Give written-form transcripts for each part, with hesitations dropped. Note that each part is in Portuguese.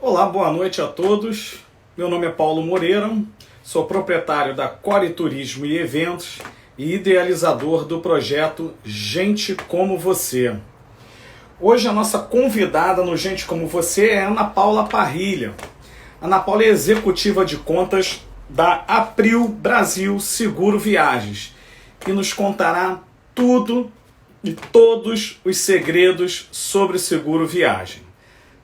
Olá, boa noite a todos. Meu nome é Paulo Moreira, sou proprietário da Core Turismo e Eventos e idealizador do projeto Gente Como Você. Hoje a nossa convidada no Gente Como Você é Ana Paula Parrilha. Ana Paula é executiva de contas da April Brasil Seguro Viagens e nos contará tudo e todos os segredos sobre seguro viagem.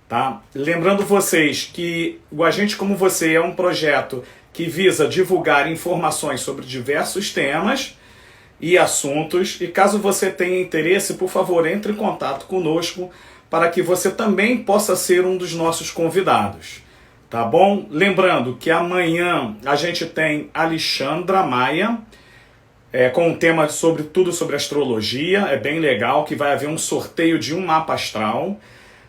Tá? Lembrando vocês que o Agente Como Você é um projeto que visa divulgar informações sobre diversos temas e assuntos. E caso você tenha interesse, por favor, entre em contato conosco para que você também possa ser um dos nossos convidados. Tá bom? Lembrando que amanhã a gente tem Alexandra Maia com um tema sobre tudo sobre astrologia. É bem legal, que vai haver um sorteio de um mapa astral.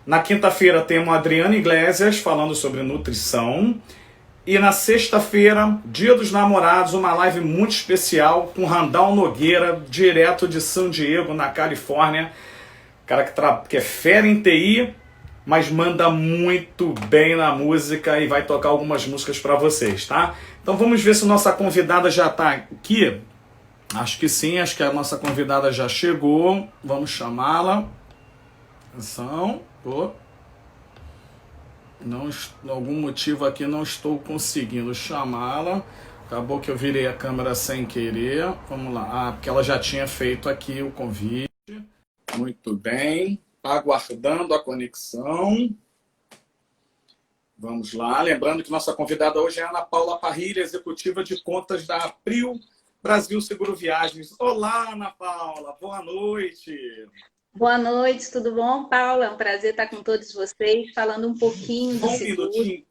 Na quinta-feira temos a Adriana Iglesias falando sobre nutrição. E na sexta-feira, Dia dos Namorados, uma live muito especial com Randall Nogueira, direto de San Diego, na Califórnia. Cara que é fera em TI, mas manda muito bem na música e vai tocar algumas músicas para vocês, tá? Então vamos ver se nossa convidada já está aqui. Acho que sim, acho que a nossa convidada já chegou. Vamos chamá-la. Atenção. Por algum motivo aqui não estou conseguindo chamá-la. Acabou que eu virei a câmera sem querer. Vamos lá. Porque ela já tinha feito aqui o convite. Muito bem. Aguardando a conexão. Vamos lá. Lembrando que nossa convidada hoje é a Ana Paula Parrilha, executiva de contas da April Brasil Seguro Viagens. Olá, Ana Paula. Boa noite. Boa noite, tudo bom, Paula? É um prazer estar com todos vocês, falando um pouquinho do seguro. Um minutinho,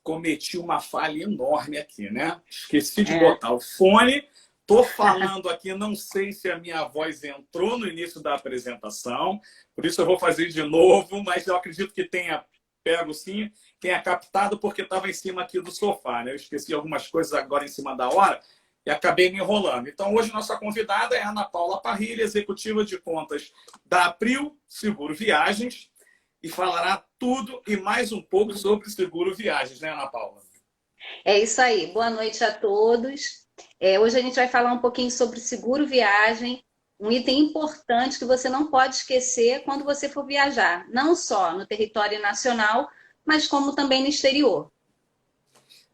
cometi uma falha enorme aqui, né? Esqueci de botar o fone. Tô falando aqui, não sei se a minha voz entrou no início da apresentação, por isso eu vou fazer de novo, mas eu acredito que tenha pego sim, tenha captado, porque estava em cima aqui do sofá, né? Eu esqueci algumas coisas agora em cima da hora e acabei me enrolando. Então, hoje, nossa convidada é a Ana Paula Parrilha, executiva de contas da April Seguro Viagens, e falará tudo e mais um pouco sobre seguro viagens, né, Ana Paula? É isso aí. Boa noite a todos. Hoje a gente vai falar um pouquinho sobre seguro viagem, um item importante que você não pode esquecer quando você for viajar, não só no território nacional, mas como também no exterior.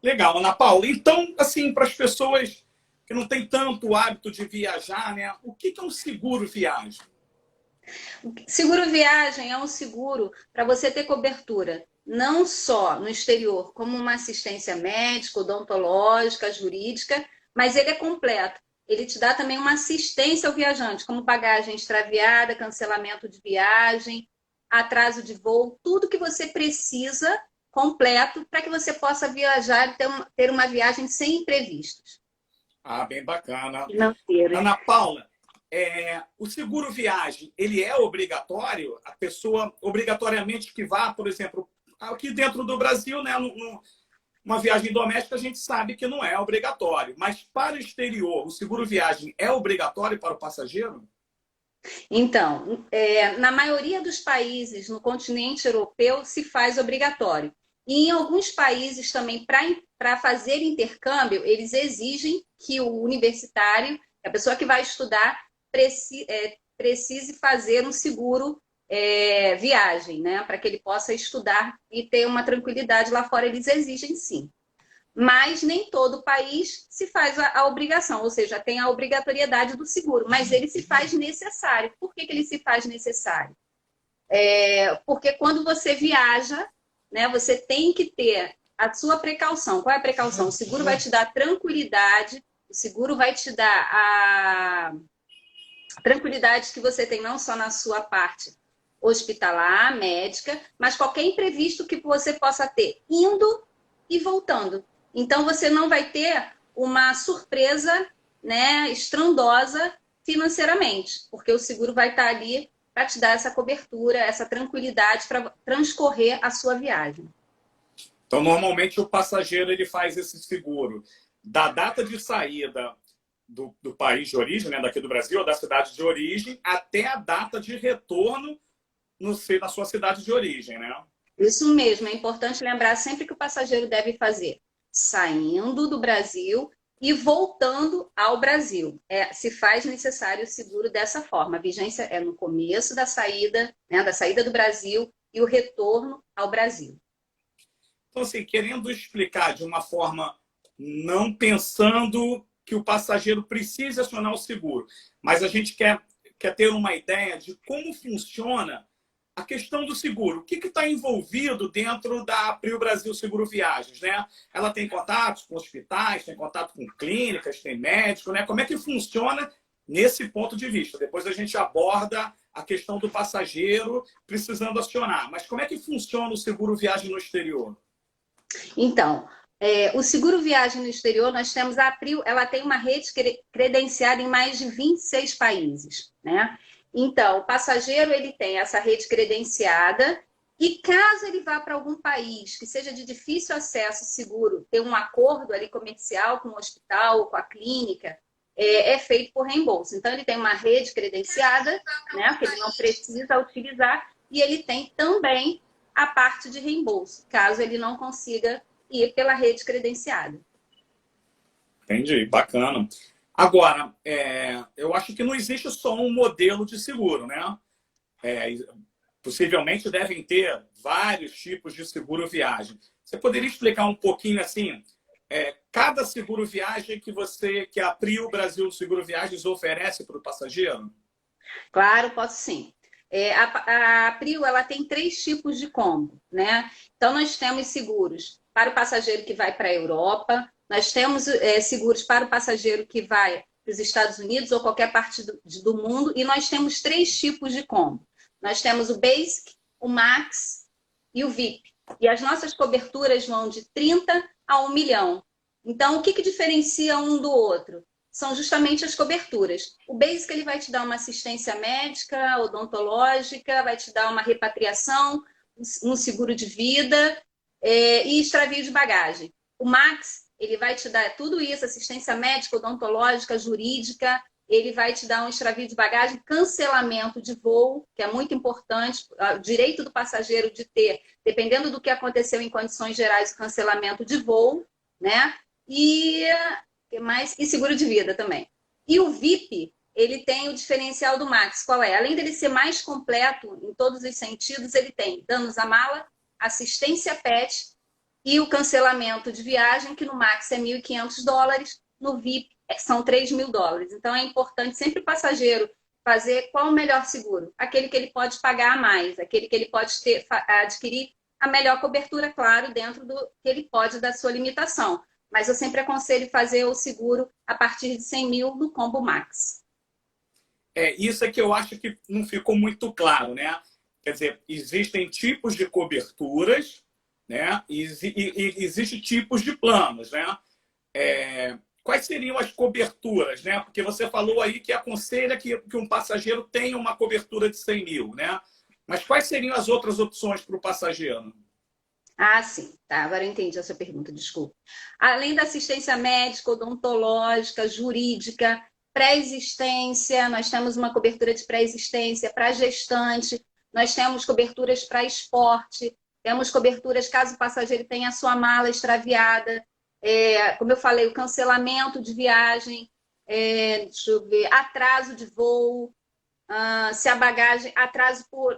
Legal, Ana Paula. Então, assim, para as pessoas que não têm tanto hábito de viajar, né? O que é um seguro viagem? Seguro viagem é um seguro para você ter cobertura, não só no exterior, como uma assistência médica, odontológica, jurídica, mas ele é completo. Ele te dá também uma assistência ao viajante, como bagagem extraviada, cancelamento de viagem, atraso de voo, tudo que você precisa completo para que você possa viajar e ter uma viagem sem imprevistos. Ah, bem bacana. Financeiros. Ana Paula, o seguro viagem, ele é obrigatório? A pessoa obrigatoriamente que vá, por exemplo, aqui dentro do Brasil, né, uma viagem doméstica, a gente sabe que não é obrigatório. Mas para o exterior, o seguro viagem é obrigatório para o passageiro? Então, na maioria dos países no continente europeu se faz obrigatório. E em alguns países também, para fazer intercâmbio, eles exigem que o universitário, a pessoa que vai estudar, precise fazer um seguro viagem, né? Para que ele possa estudar e ter uma tranquilidade lá fora, eles exigem sim. Mas nem todo país se faz a obrigação, ou seja, tem a obrigatoriedade do seguro, mas ele se faz necessário. Por que ele se faz necessário? Porque quando você viaja, né, você tem que ter a sua precaução. Qual é a precaução? O seguro vai te dar tranquilidade, o seguro vai te dar a tranquilidade que você tem não só na sua parte hospitalar, médica, mas qualquer imprevisto que você possa ter indo e voltando. Então, você não vai ter uma surpresa, né, estrondosa financeiramente, porque o seguro vai estar ali para te dar essa cobertura, essa tranquilidade para transcorrer a sua viagem. Então, normalmente, o passageiro ele faz esse seguro da data de saída do país de origem, né, daqui do Brasil, ou da cidade de origem, até a data de retorno na sua cidade de origem, né? Isso mesmo, é importante lembrar sempre que o passageiro deve fazer saindo do Brasil e voltando ao Brasil. Se faz necessário o seguro dessa forma. A vigência é no começo da saída, né, da saída do Brasil e o retorno ao Brasil. Então, assim, querendo explicar de uma forma não pensando que o passageiro precise acionar o seguro, mas a gente quer ter uma ideia de como funciona a questão do seguro. O que está envolvido dentro da Prio Brasil Seguro Viagens, né? Ela tem contatos com hospitais, tem contato com clínicas, tem médico, né? Como é que funciona nesse ponto de vista? Depois a gente aborda a questão do passageiro precisando acionar. Mas como é que funciona o seguro viagem no exterior? Então, o seguro viagem no exterior, nós temos a Prio, ela tem uma rede credenciada em mais de 26 países, né? Então, o passageiro ele tem essa rede credenciada e caso ele vá para algum país que seja de difícil acesso seguro, ter um acordo ali comercial com o hospital, com a clínica, é feito por reembolso. Então, ele tem uma rede credenciada, né, que ele não precisa utilizar, e ele tem também a parte de reembolso, caso ele não consiga ir pela rede credenciada. Entendi, bacana. Agora, eu acho que não existe só um modelo de seguro, né? É, possivelmente devem ter vários tipos de seguro viagem. Você poderia explicar um pouquinho assim, cada seguro viagem que a Prio Brasil Seguro Viagens oferece para o passageiro? Claro, posso sim. A Prio ela tem 3 tipos de combo, né? Então, nós temos seguros para o passageiro que vai para a Europa, nós temos seguros para o passageiro que vai para os Estados Unidos ou qualquer parte do mundo, e nós temos 3 tipos de combo. Nós temos o Basic, o Max e o VIP. E as nossas coberturas vão de 30 a 1 milhão. Então, o que diferencia um do outro? São justamente as coberturas. O Basic ele vai te dar uma assistência médica, odontológica, vai te dar uma repatriação, um seguro de vida e extravio de bagagem. O Max ele vai te dar tudo isso, assistência médica, odontológica, jurídica, ele vai te dar um extravio de bagagem, cancelamento de voo, que é muito importante, o direito do passageiro de ter, dependendo do que aconteceu em condições gerais, o cancelamento de voo, né? E seguro de vida também. E o VIP, ele tem o diferencial do Max. Qual é? Além dele ser mais completo em todos os sentidos, ele tem danos à mala, assistência PET e o cancelamento de viagem, que no Max é $1.500, no VIP são $3.000. Então é importante sempre o passageiro fazer qual o melhor seguro. Aquele que ele pode pagar a mais, aquele que ele pode adquirir a melhor cobertura, claro, dentro do que ele pode da sua limitação. Mas eu sempre aconselho fazer o seguro a partir de 100 mil no Combo Max. Isso é que eu acho que não ficou muito claro, né? Quer dizer, existem tipos de coberturas, né? E existem tipos de planos, né? Quais seriam as coberturas, né? Porque você falou aí que aconselha que um passageiro tenha uma cobertura de 100 mil, né? Mas quais seriam as outras opções para o passageiro? Ah, sim. Tá, agora eu entendi a sua pergunta, desculpa. Além da assistência médica, odontológica, jurídica, pré-existência, nós temos uma cobertura de pré-existência para gestante, nós temos coberturas para esporte, temos coberturas caso o passageiro tenha a sua mala extraviada, como eu falei, o cancelamento de viagem, deixa eu ver, atraso de voo, se a bagagem,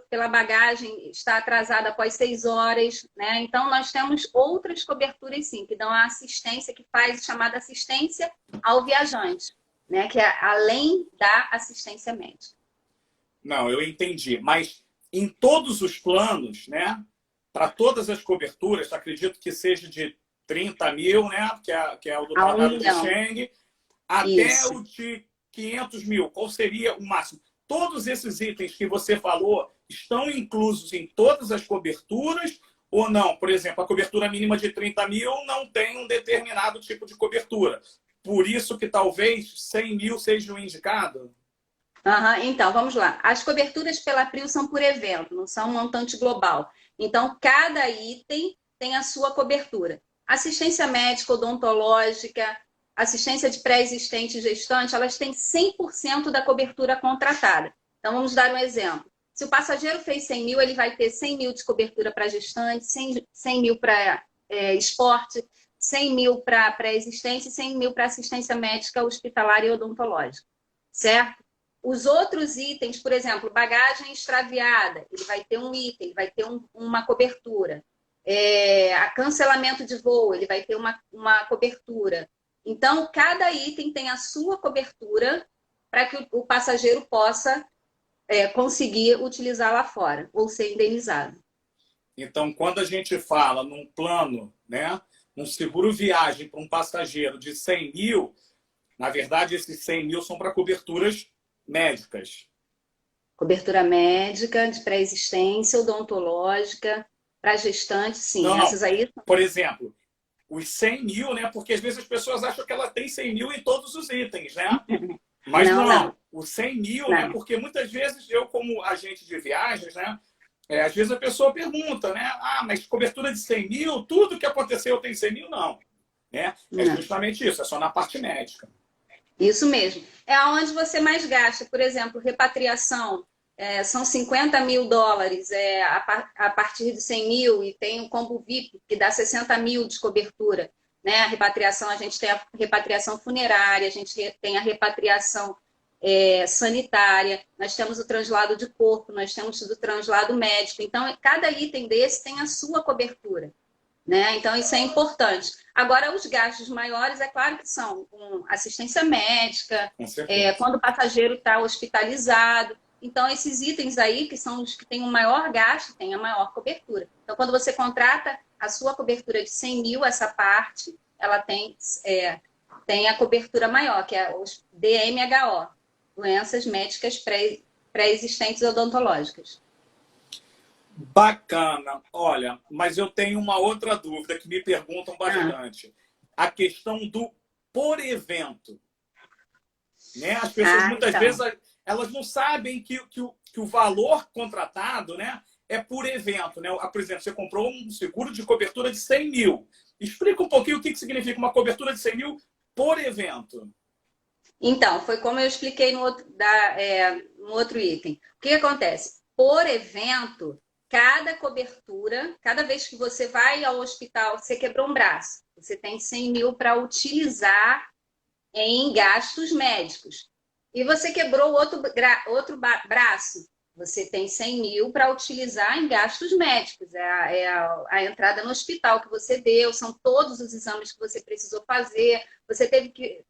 pela bagagem está atrasada após 6 horas, né? Então, nós temos outras coberturas, sim, que dão a assistência, que faz chamada assistência ao viajante, né? Que é além da assistência médica. Não, eu entendi. Mas em todos os planos, né? Para todas as coberturas, acredito que seja de 30 mil, né? Que é o do Tratado de Schengen, até Isso. o de 500 mil. Qual seria o máximo? Todos esses itens que você falou estão inclusos em todas as coberturas ou não? Por exemplo, a cobertura mínima de 30 mil não tem um determinado tipo de cobertura. Por isso que talvez 100 mil seja o indicado? Então, vamos lá. As coberturas pela Prio são por evento, não são um montante global. Então, cada item tem a sua cobertura. Assistência médica, odontológica, assistência de pré-existente e gestante, elas têm 100% da cobertura contratada. Então, vamos dar um exemplo. Se o passageiro fez 100 mil, ele vai ter 100 mil de cobertura para gestante, 100 mil para esporte, 100 mil para pré-existência e 100 mil para assistência médica, hospitalar e odontológica, certo? Os outros itens, por exemplo, bagagem extraviada, ele vai ter um item, ele vai ter uma cobertura. A cancelamento de voo, ele vai ter uma cobertura. Então, cada item tem a sua cobertura para que o passageiro possa conseguir utilizar lá fora ou ser indenizado. Então, quando a gente fala num plano, né, um seguro viagem para um passageiro de 100 mil, na verdade, esses 100 mil são para coberturas médicas. Cobertura médica, de pré-existência, odontológica, para gestante, sim. Não, essas aí. Por exemplo, os 100 mil, né? Porque às vezes as pessoas acham que ela tem 100 mil em todos os itens, né? Mas não. O 100 mil, não. Né? Porque muitas vezes eu, como agente de viagens, né? Às vezes a pessoa pergunta, né? Ah, mas cobertura de 100 mil, tudo que aconteceu tem 100 mil? Não. Né? É justamente isso, é só na parte médica. Isso mesmo. É onde você mais gasta. Por exemplo, repatriação. São 50 mil dólares a partir de 100 mil e tem o combo VIP, que dá 60 mil de cobertura. Né? A repatriação, a gente tem a repatriação funerária, a gente tem a repatriação sanitária, nós temos o translado de corpo, nós temos o translado médico. Então, cada item desse tem a sua cobertura. Né? Então, isso é importante. Agora, os gastos maiores, é claro que são com assistência médica, quando o passageiro está hospitalizado. Então, esses itens aí, que são os que têm o maior gasto, têm a maior cobertura. Então, quando você contrata a sua cobertura de 100 mil, essa parte, ela tem a cobertura maior, que é os DMHO, doenças médicas pré-existentes odontológicas. Bacana. Olha, mas eu tenho uma outra dúvida que me perguntam bastante. A questão do por evento. Né? As pessoas muitas vezes elas não sabem que o valor contratado, né, é por evento. Né? Por exemplo, você comprou um seguro de cobertura de 100 mil. Explica um pouquinho o que significa uma cobertura de 100 mil por evento. Então, foi como eu expliquei no outro item. O que acontece? Por evento, cada cobertura, cada vez que você vai ao hospital, você quebrou um braço, você tem 100 mil para utilizar em gastos médicos. E você quebrou outro braço, você tem 100 mil para utilizar em gastos médicos. A entrada no hospital que você deu, são todos os exames que você precisou fazer, você teve que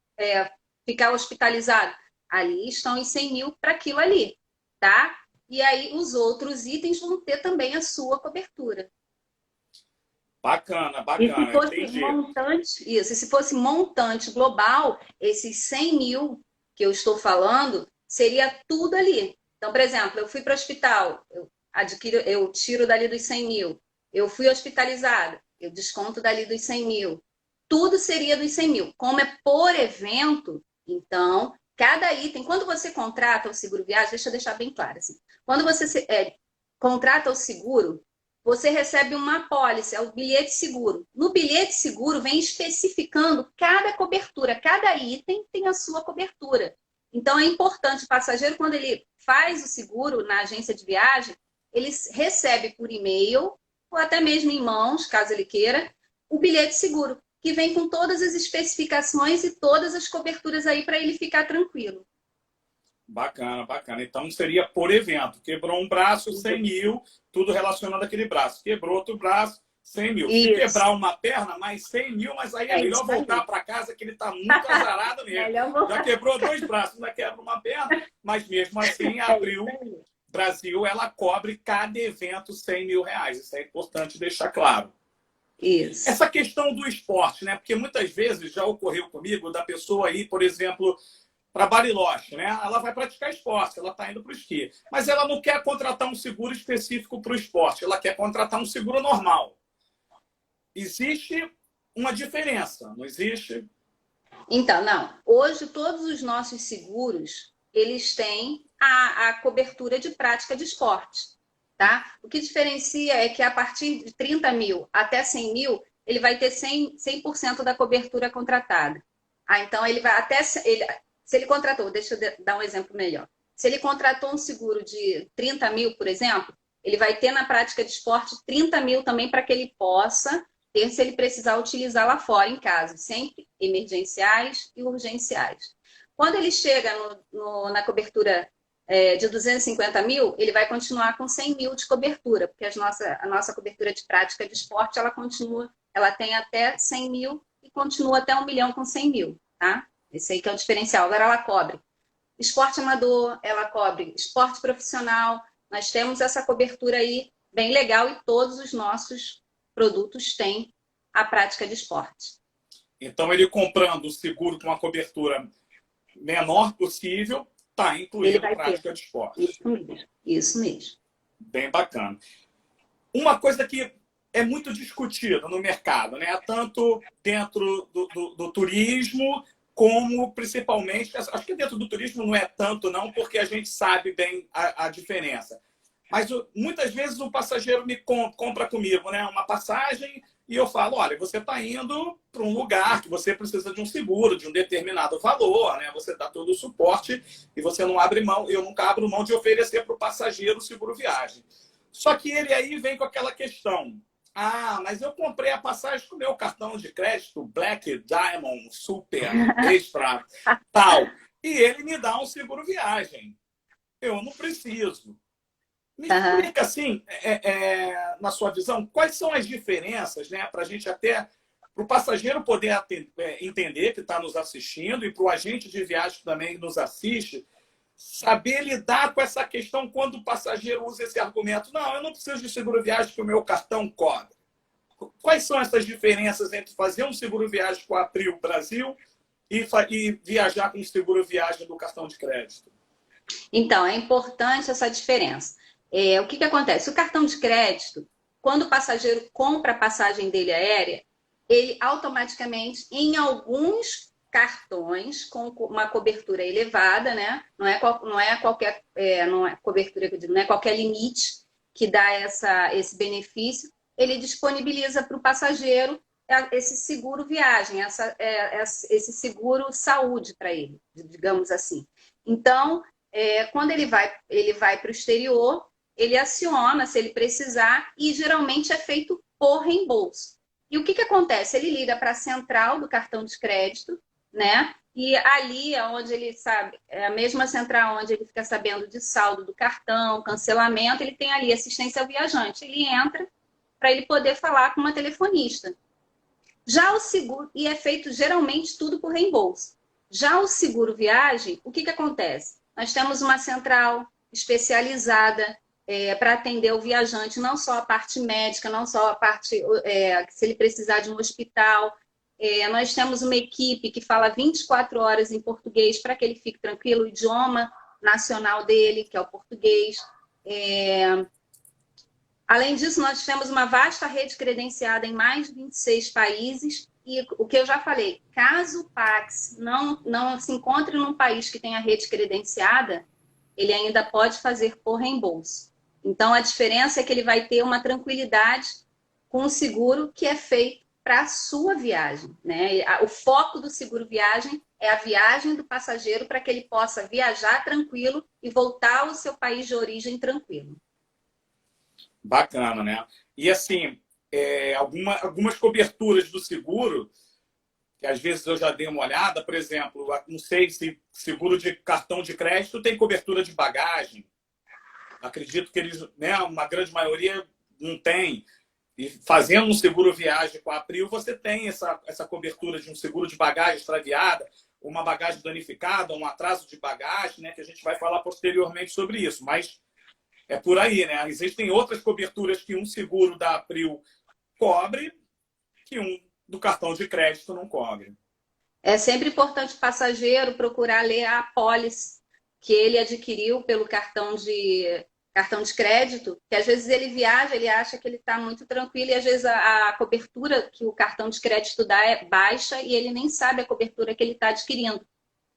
ficar hospitalizado. Ali estão os 100 mil para aquilo ali, tá? E aí os outros itens vão ter também a sua cobertura. Bacana, bacana. E se fosse montante, isso, e se fosse montante global, esses 100 mil que eu estou falando, seria tudo ali. Então, por exemplo, eu fui para o hospital, eu tiro dali dos 100 mil. Eu fui hospitalizada, eu desconto dali dos 100 mil. Tudo seria dos 100 mil. Como é por evento, então, cada item, quando você contrata o seguro viagem, deixa eu deixar bem claro, assim, quando você contrata o seguro, você recebe uma apólice, é o bilhete seguro. No bilhete seguro vem especificando cada cobertura, cada item tem a sua cobertura. Então é importante o passageiro, quando ele faz o seguro na agência de viagem, ele recebe por e-mail, ou até mesmo em mãos, caso ele queira, o bilhete seguro, que vem com todas as especificações e todas as coberturas aí para ele ficar tranquilo. Bacana, bacana. Então seria por evento. Quebrou um braço, 100 mil, tudo relacionado àquele braço. Quebrou outro braço, 100 mil. Se quebrar uma perna, mais 100 mil, mas aí é melhor voltar para casa que ele está muito azarado mesmo. Já quebrou 2 braços, ainda quebra uma perna, mas mesmo assim, abriu. Brasil, ela cobre cada evento 100 mil reais. Isso é importante deixar claro. Isso. Essa questão do esporte, né? Porque muitas vezes já ocorreu comigo da pessoa ir, por exemplo, para Bariloche, né? Ela vai praticar esporte, ela está indo para o esqui. Mas ela não quer contratar um seguro específico para o esporte, ela quer contratar um seguro normal. Existe uma diferença, não existe? Então, não. Hoje, todos os nossos seguros, eles têm a cobertura de prática de esporte, tá? O que diferencia é que a partir de 30 mil até 100 mil, ele vai ter 100% da cobertura contratada. Então, ele vai até... Se ele contratou, deixa eu dar um exemplo melhor. Se ele contratou um seguro de 30 mil, por exemplo, ele vai ter na prática de esporte 30 mil também para que ele possa ter, se ele precisar utilizar lá fora, em casos sempre emergenciais e urgenciais. Quando ele chega na cobertura de 250 mil, ele vai continuar com 100 mil de cobertura, porque a nossa cobertura de prática de esporte, ela continua, ela tem até 100 mil e continua até 1 milhão com 100 mil, tá? Esse aí que é o diferencial. Agora ela cobre esporte amador, ela cobre esporte profissional. Nós temos essa cobertura aí bem legal e todos os nossos produtos têm a prática de esporte. Então, ele comprando o seguro com uma cobertura menor possível, está incluindo a prática de esporte. Isso mesmo, isso mesmo. Bem bacana. Uma coisa que é muito discutida no mercado, né? Tanto dentro do turismo, como principalmente, acho que dentro do turismo não é tanto não, porque a gente sabe bem a diferença. Mas muitas vezes o passageiro me compra comigo, né, uma passagem e eu falo, olha, você está indo para um lugar que você precisa de um seguro, de um determinado valor, né? Você dá todo o suporte e você não abre mão, eu nunca abro mão de oferecer para o passageiro o seguro viagem. Só que ele aí vem com aquela questão, mas eu comprei a passagem com o meu cartão de crédito Black, Diamond, Super, Extra, tal, e ele me dá um seguro viagem. Eu não preciso. Me explica, assim, na sua visão, quais são as diferenças, né, para a gente até, para o passageiro poder entender que está nos assistindo e para o agente de viagem também nos assiste, saber lidar com essa questão quando o passageiro usa esse argumento. Não, eu não preciso de seguro viagem que o meu cartão cobre. Quais são essas diferenças entre fazer um seguro viagem com a Prio Brasil e viajar com o seguro viagem do cartão de crédito? Então, é importante essa diferença. O que acontece? O cartão de crédito, quando o passageiro compra a passagem dele aérea, ele automaticamente, em alguns cartões com uma cobertura elevada, né? Não é qualquer cobertura que eu digo, não é qualquer limite que dá esse benefício, ele disponibiliza para o passageiro esse seguro viagem, esse seguro saúde para ele, digamos assim. Então, quando ele vai para o exterior, ele aciona se ele precisar e geralmente é feito por reembolso. E o que acontece? Ele liga para a central do cartão de crédito, né? E ali é onde ele sabe, é a mesma central onde ele fica sabendo de saldo do cartão, cancelamento, ele tem ali assistência ao viajante. Ele entra para ele poder falar com uma telefonista. Já o seguro, e é feito geralmente tudo por reembolso. Já o seguro viagem, o que acontece? Nós temos uma central especializada para atender o viajante, não só a parte médica, não só a parte, se ele precisar de um hospital. Nós temos uma equipe que fala 24 horas em português para que ele fique tranquilo, o idioma nacional dele, que é o português. Além disso, nós temos uma vasta rede credenciada em mais de 26 países. E o que eu já falei, caso o Pax não se encontre num país que tenha rede credenciada, ele ainda pode fazer por reembolso. Então, a diferença é que ele vai ter uma tranquilidade com o seguro que é feito para a sua viagem, né? O foco do seguro viagem é a viagem do passageiro para que ele possa viajar tranquilo e voltar ao seu país de origem tranquilo. Bacana, né? E assim, algumas coberturas do seguro, que às vezes eu já dei uma olhada, por exemplo, não sei se seguro de cartão de crédito tem cobertura de bagagem. Acredito que eles, né, uma grande maioria não tem. E fazendo um seguro viagem com a Prio, você tem essa cobertura de um seguro de bagagem extraviada, uma bagagem danificada, um atraso de bagagem, né, que a gente vai falar posteriormente sobre isso. Mas é por aí, né? Existem outras coberturas que um seguro da Prio cobre que um do cartão de crédito não cobre. É sempre importante o passageiro procurar ler a apólice que ele adquiriu pelo cartão de crédito, que às vezes ele viaja, ele acha que ele está muito tranquilo e às vezes a cobertura que o cartão de crédito dá é baixa e ele nem sabe a cobertura que ele está adquirindo,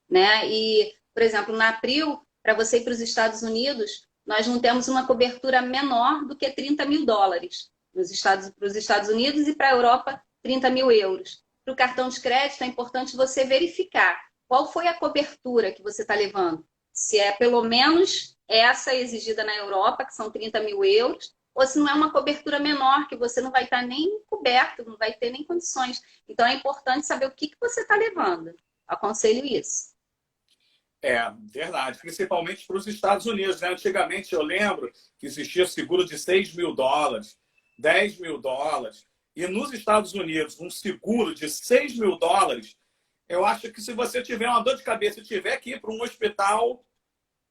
né? E, por exemplo, na Prio, para você ir para os Estados Unidos, nós não temos uma cobertura menor do que 30 mil dólares para os Estados Unidos e para a Europa, 30 mil euros. Para o cartão de crédito, é importante você verificar qual foi a cobertura que você está levando. se é pelo menos essa exigida na Europa, que são 30 mil euros, ou se não é uma cobertura menor, que você não vai estar nem coberto, não vai ter nem condições. Então é importante saber o que você está levando. Aconselho isso. É, verdade. Principalmente para os Estados Unidos, né? Antigamente eu lembro que existia seguro de US$ 6.000, US$ 10.000. E nos Estados Unidos, um seguro de US$ 6.000, eu acho que se você tiver uma dor de cabeça e tiver que ir para um hospital,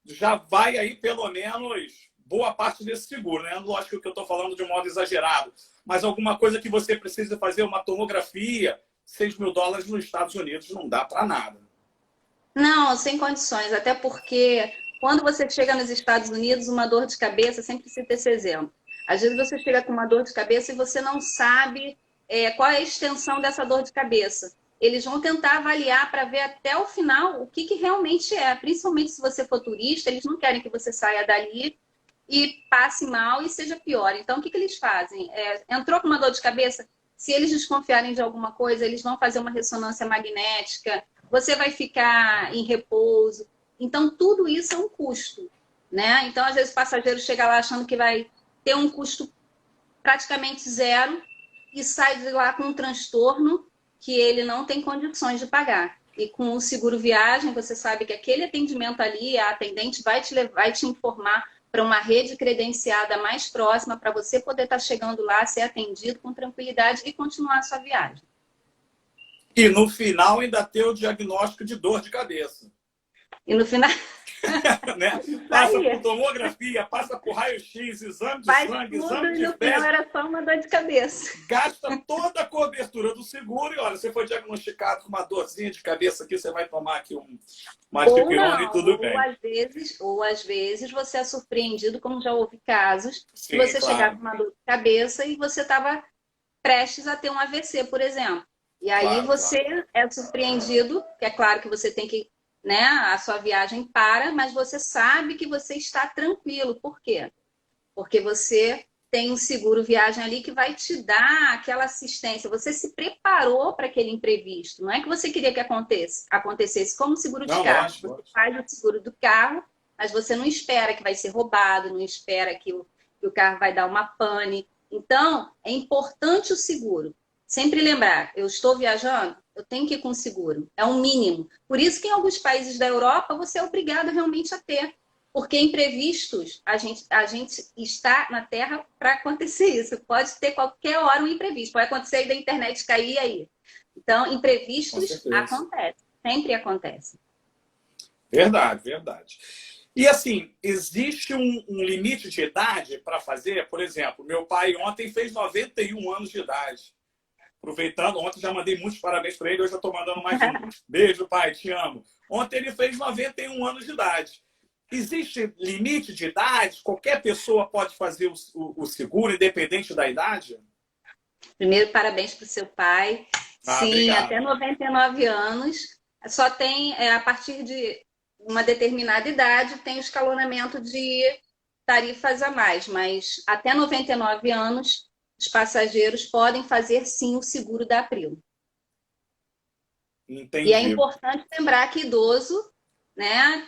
já vai aí pelo menos boa parte desse seguro, né? Lógico que eu estou falando de um modo exagerado, mas alguma coisa que você precisa fazer uma tomografia, US$ 6.000 nos Estados Unidos não dá para nada. Não, sem condições, até porque quando você chega nos Estados Unidos, uma dor de cabeça, sempre cita esse exemplo. Às vezes você chega com uma dor de cabeça e você não sabe qual é a extensão dessa dor de cabeça. Eles vão tentar avaliar para ver até o final o que realmente é. Principalmente se você for turista, eles não querem que você saia dali e passe mal e seja pior. Então, o que eles fazem? Entrou com uma dor de cabeça, se eles desconfiarem de alguma coisa, eles vão fazer uma ressonância magnética, você vai ficar em repouso. Então, tudo isso é um custo, né? Então, às vezes, o passageiro chega lá achando que vai ter um custo praticamente zero e sai de lá com um transtorno que ele não tem condições de pagar. E com o seguro viagem, você sabe que aquele atendimento ali, a atendente vai te levar, vai te informar para uma rede credenciada mais próxima para você poder estar chegando lá, ser atendido com tranquilidade e continuar a sua viagem. E no final ainda ter o diagnóstico de dor de cabeça. E no final... Né? Passa por tomografia, passa por raio-x, exame de sangue, exame de fezes. fezes. Era só uma dor de cabeça. Gasta toda a cobertura do seguro e olha, você foi diagnosticado com uma dorzinha de cabeça aqui, você vai tomar aqui uma dipirona e tudo bem. Ou às vezes você é surpreendido, como já houve casos, Sim, que você claro. chegava com uma dor de cabeça e você estava prestes a ter um AVC, por exemplo. E aí você é surpreendido, que é claro que você tem que, né, a sua viagem para, mas você sabe que você está tranquilo. Por quê? Porque você tem um seguro viagem ali que vai te dar aquela assistência. Você se preparou para aquele imprevisto. Não é que você queria que acontecesse como seguro de carro. Lógico. Você faz o seguro do carro, mas você não espera que vai ser roubado, não espera que o carro vai dar uma pane. Então, é importante o seguro. Sempre lembrar, eu estou viajando, eu tenho que ir com seguro. É um mínimo. Por isso que em alguns países da Europa você é obrigado realmente a ter. Porque imprevistos, a gente está na Terra para acontecer isso. Pode ter qualquer hora um imprevisto. Pode acontecer aí da internet cair aí. Então, imprevistos acontecem. Sempre acontecem. Verdade, verdade. E assim, existe um limite de idade para fazer? Por exemplo, meu pai ontem fez 91 anos de idade. Aproveitando, ontem já mandei muitos parabéns para ele, hoje eu estou mandando mais um. Beijo, pai, te amo. Ontem ele fez 91 anos de idade. Existe limite de idade? Qualquer pessoa pode fazer o seguro, independente da idade? Primeiro, parabéns para o seu pai. Sim, obrigado. Até 99 anos. Só tem, a partir de uma determinada idade, tem o escalonamento de tarifas a mais. Mas até 99 anos, os passageiros podem fazer, sim, o seguro da April. Entendi. E é importante lembrar que idoso, né,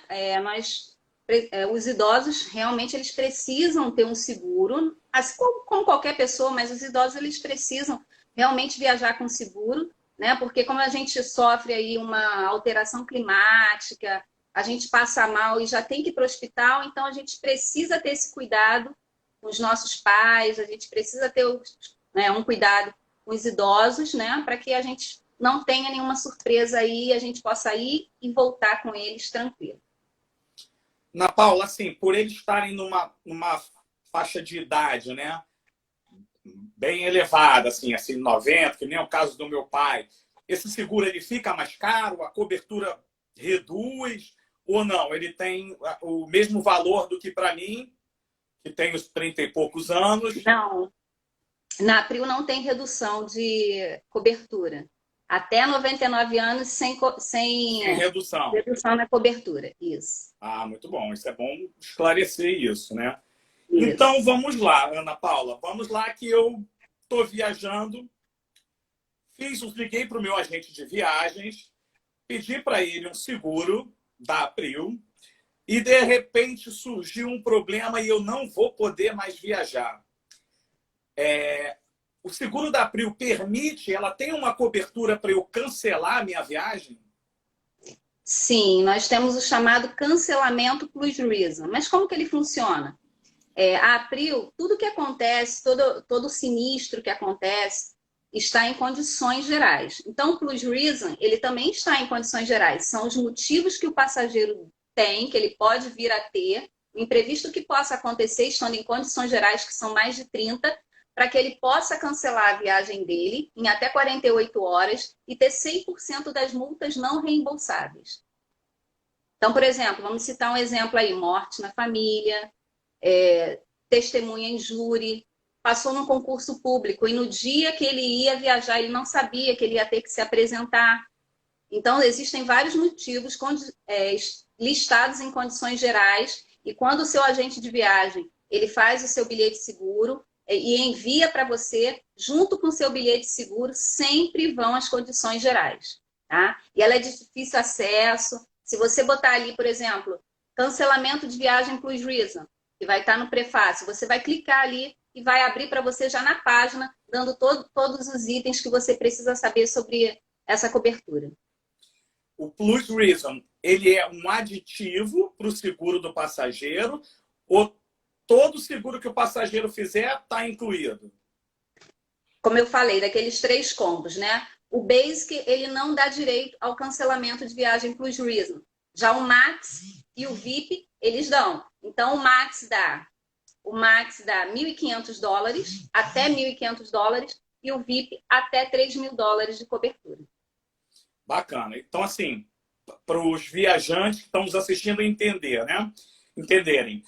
os idosos realmente eles precisam ter um seguro, assim como qualquer pessoa, mas os idosos eles precisam realmente viajar com seguro, né? Porque como a gente sofre aí uma alteração climática, a gente passa mal e já tem que ir para o hospital, então a gente precisa ter esse cuidado com os nossos pais, a gente precisa ter um cuidado com os idosos, né? Para que a gente não tenha nenhuma surpresa aí, a gente possa ir e voltar com eles tranquilo. Na Paula, assim, por eles estarem numa faixa de idade, né, bem elevada, assim, 90, que nem é o caso do meu pai, esse seguro ele fica mais caro, a cobertura reduz ou não? Ele tem o mesmo valor do que para mim, que tem os 30 e poucos anos? Não, na April não tem redução de cobertura. Até 99 anos sem redução. Redução na cobertura, isso. Ah, muito bom. Isso é bom esclarecer isso, né? Isso. Então, vamos lá, Ana Paula. Vamos lá que eu estou viajando. Liguei para o meu agente de viagens, pedi para ele um seguro da April. e de repente surgiu um problema e eu não vou poder mais viajar. O seguro da Prio permite, ela tem uma cobertura para eu cancelar a minha viagem? Sim, nós temos o chamado cancelamento plus reason. Mas como que ele funciona? A Prio, tudo que acontece, todo sinistro que acontece, está em condições gerais. Então, o plus reason, ele também está em condições gerais. São os motivos que o passageiro tem, que ele pode vir a ter, o imprevisto que possa acontecer, estando em condições gerais, que são mais de 30, para que ele possa cancelar a viagem dele em até 48 horas e ter 100% das multas não reembolsáveis. Então, por exemplo, vamos citar um exemplo aí, morte na família, testemunha em júri, passou num concurso público e no dia que ele ia viajar, ele não sabia que ele ia ter que se apresentar. Então, existem vários motivos listados em condições gerais e quando o seu agente de viagem ele faz o seu bilhete seguro e envia para você, junto com o seu bilhete seguro, sempre vão as condições gerais. Tá? E ela é de difícil acesso. Se você botar ali, por exemplo, cancelamento de viagem plus reason, que vai estar no prefácio, você vai clicar ali e vai abrir para você já na página, dando todos os itens que você precisa saber sobre essa cobertura. O plus reason, ele é um aditivo para o seguro do passageiro ou todo seguro que o passageiro fizer está incluído? Como eu falei, daqueles 3 combos, né? O Basic, ele não dá direito ao cancelamento de viagem plus reason. Já o Max e o VIP, eles dão. Então, o Max dá $1.500 até $1.500 e o VIP até $3.000 de cobertura. Bacana. Então, assim, para os viajantes que estão nos assistindo entender, né? Entenderem.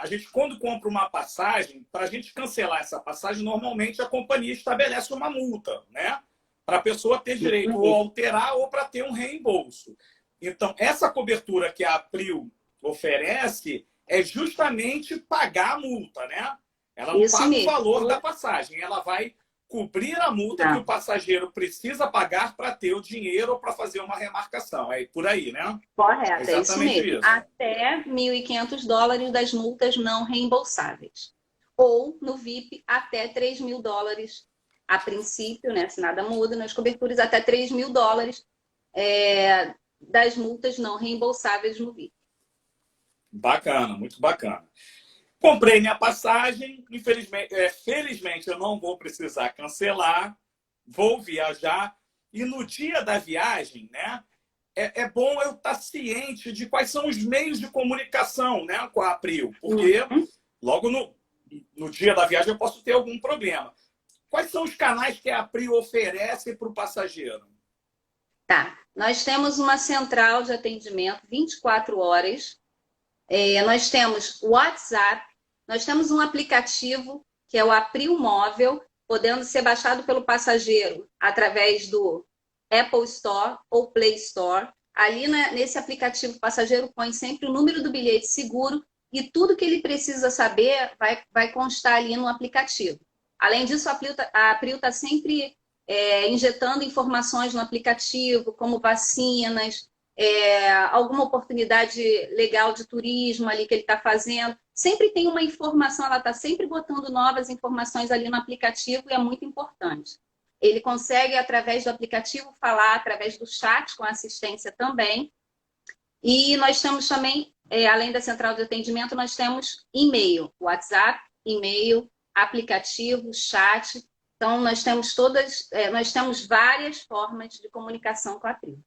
A gente, quando compra uma passagem, para a gente cancelar essa passagem, normalmente a companhia estabelece uma multa, né? Para a pessoa ter direito ou alterar ou para ter um reembolso. Então, essa cobertura que a Prio oferece é justamente pagar a multa, né? Ela não paga o valor da passagem, ela vai cobrir a multa que o passageiro precisa pagar para ter o dinheiro ou para fazer uma remarcação. É por aí, né? Correto, é isso mesmo. Até $1.500 das multas não reembolsáveis. Ou, no VIP, até $3.000 a princípio, né? Se nada muda, nas coberturas, até $3.000 das multas não reembolsáveis no VIP. Bacana, muito bacana. Comprei minha passagem, felizmente eu não vou precisar cancelar, vou viajar e no dia da viagem, né, é bom eu estar ciente de quais são os meios de comunicação, né, com a Prio, porque logo no dia da viagem eu posso ter algum problema. Quais são os canais que a Prio oferece para o passageiro? Tá, nós temos uma central de atendimento 24 horas. Nós temos o WhatsApp, nós temos um aplicativo que é o Aprio Móvel, podendo ser baixado pelo passageiro através do Apple Store ou Play Store. Ali nesse aplicativo o passageiro põe sempre o número do bilhete seguro e tudo que ele precisa saber vai constar ali no aplicativo. Além disso, a Aprio está sempre injetando informações no aplicativo, como vacinas, alguma oportunidade legal de turismo ali que ele está fazendo. Sempre tem uma informação, ela está sempre botando novas informações ali no aplicativo e é muito importante. Ele consegue, através do aplicativo, falar através do chat com assistência também. E nós temos também, além da central de atendimento, nós temos e-mail, WhatsApp, e-mail, aplicativo, chat. Então, nós temos várias formas de comunicação com a Prio.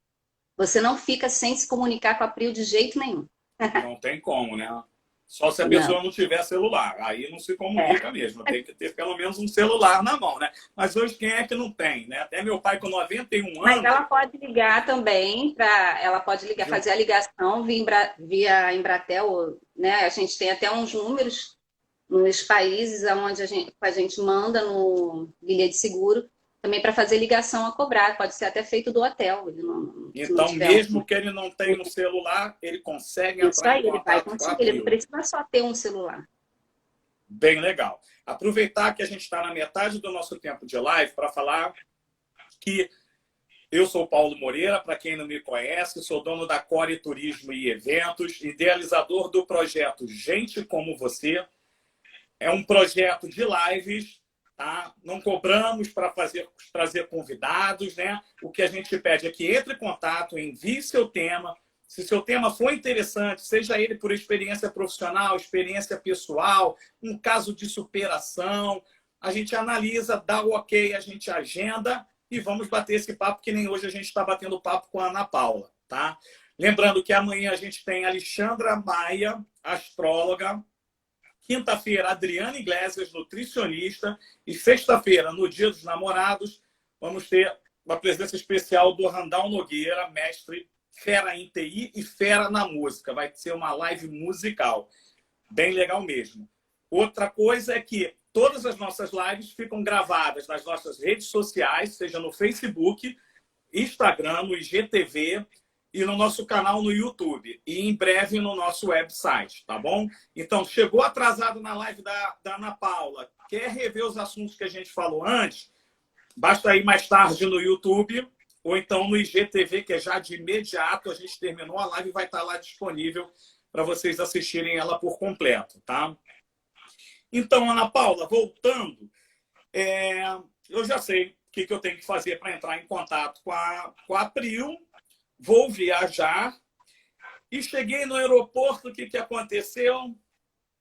Você não fica sem se comunicar com a Prio de jeito nenhum. Não tem como, né? Só se a pessoa não tiver celular. Aí não se comunica mesmo. Tem que ter pelo menos um celular na mão, né? Mas hoje quem é que não tem, né? Até meu pai com 91 anos... Mas ela pode ligar também, ela pode ligar, fazer a ligação via Embratel, né? A gente tem até uns números nos países onde a gente manda no bilhete seguro, também para fazer ligação a cobrar. Pode ser até feito do hotel. Então, mesmo que ele não tenha um celular, ele consegue entrar em contato com a Prio. Ele não precisa só ter um celular. Bem legal. Aproveitar que a gente está na metade do nosso tempo de live para falar que Eu sou Paulo Moreira, para quem não me conhece, sou dono da Core Turismo e Eventos, idealizador do projeto Gente Como Você. É um projeto de lives, tá? Não cobramos para trazer convidados, né? O que a gente pede é que entre em contato, envie seu tema. Se seu tema for interessante, seja ele por experiência profissional, experiência pessoal, um caso de superação, a gente analisa, dá o ok, a gente agenda e vamos bater esse papo, que nem hoje a gente está batendo papo com a Ana Paula, tá? Lembrando que amanhã a gente tem a Alexandra Maia, astróloga. Quinta-feira, Adriana Iglesias, nutricionista. E sexta-feira, no Dia dos Namorados, vamos ter uma presença especial do Randall Nogueira, mestre fera em TI e fera na música. Vai ser uma live musical. Bem legal mesmo. Outra coisa é que todas as nossas lives ficam gravadas nas nossas redes sociais, seja no Facebook, Instagram, no IGTV e no nosso canal no YouTube. E em breve no nosso website, tá bom? Então, chegou atrasado na live da Ana Paula, quer rever os assuntos que a gente falou antes, basta ir mais tarde no YouTube ou então no IGTV, que é já de imediato. A gente terminou a live e vai estar lá disponível para vocês assistirem ela por completo, tá? Então, Ana Paula, voltando, eu já sei o que eu tenho que fazer para entrar em contato com a Prio. Vou viajar e cheguei no aeroporto. O que aconteceu?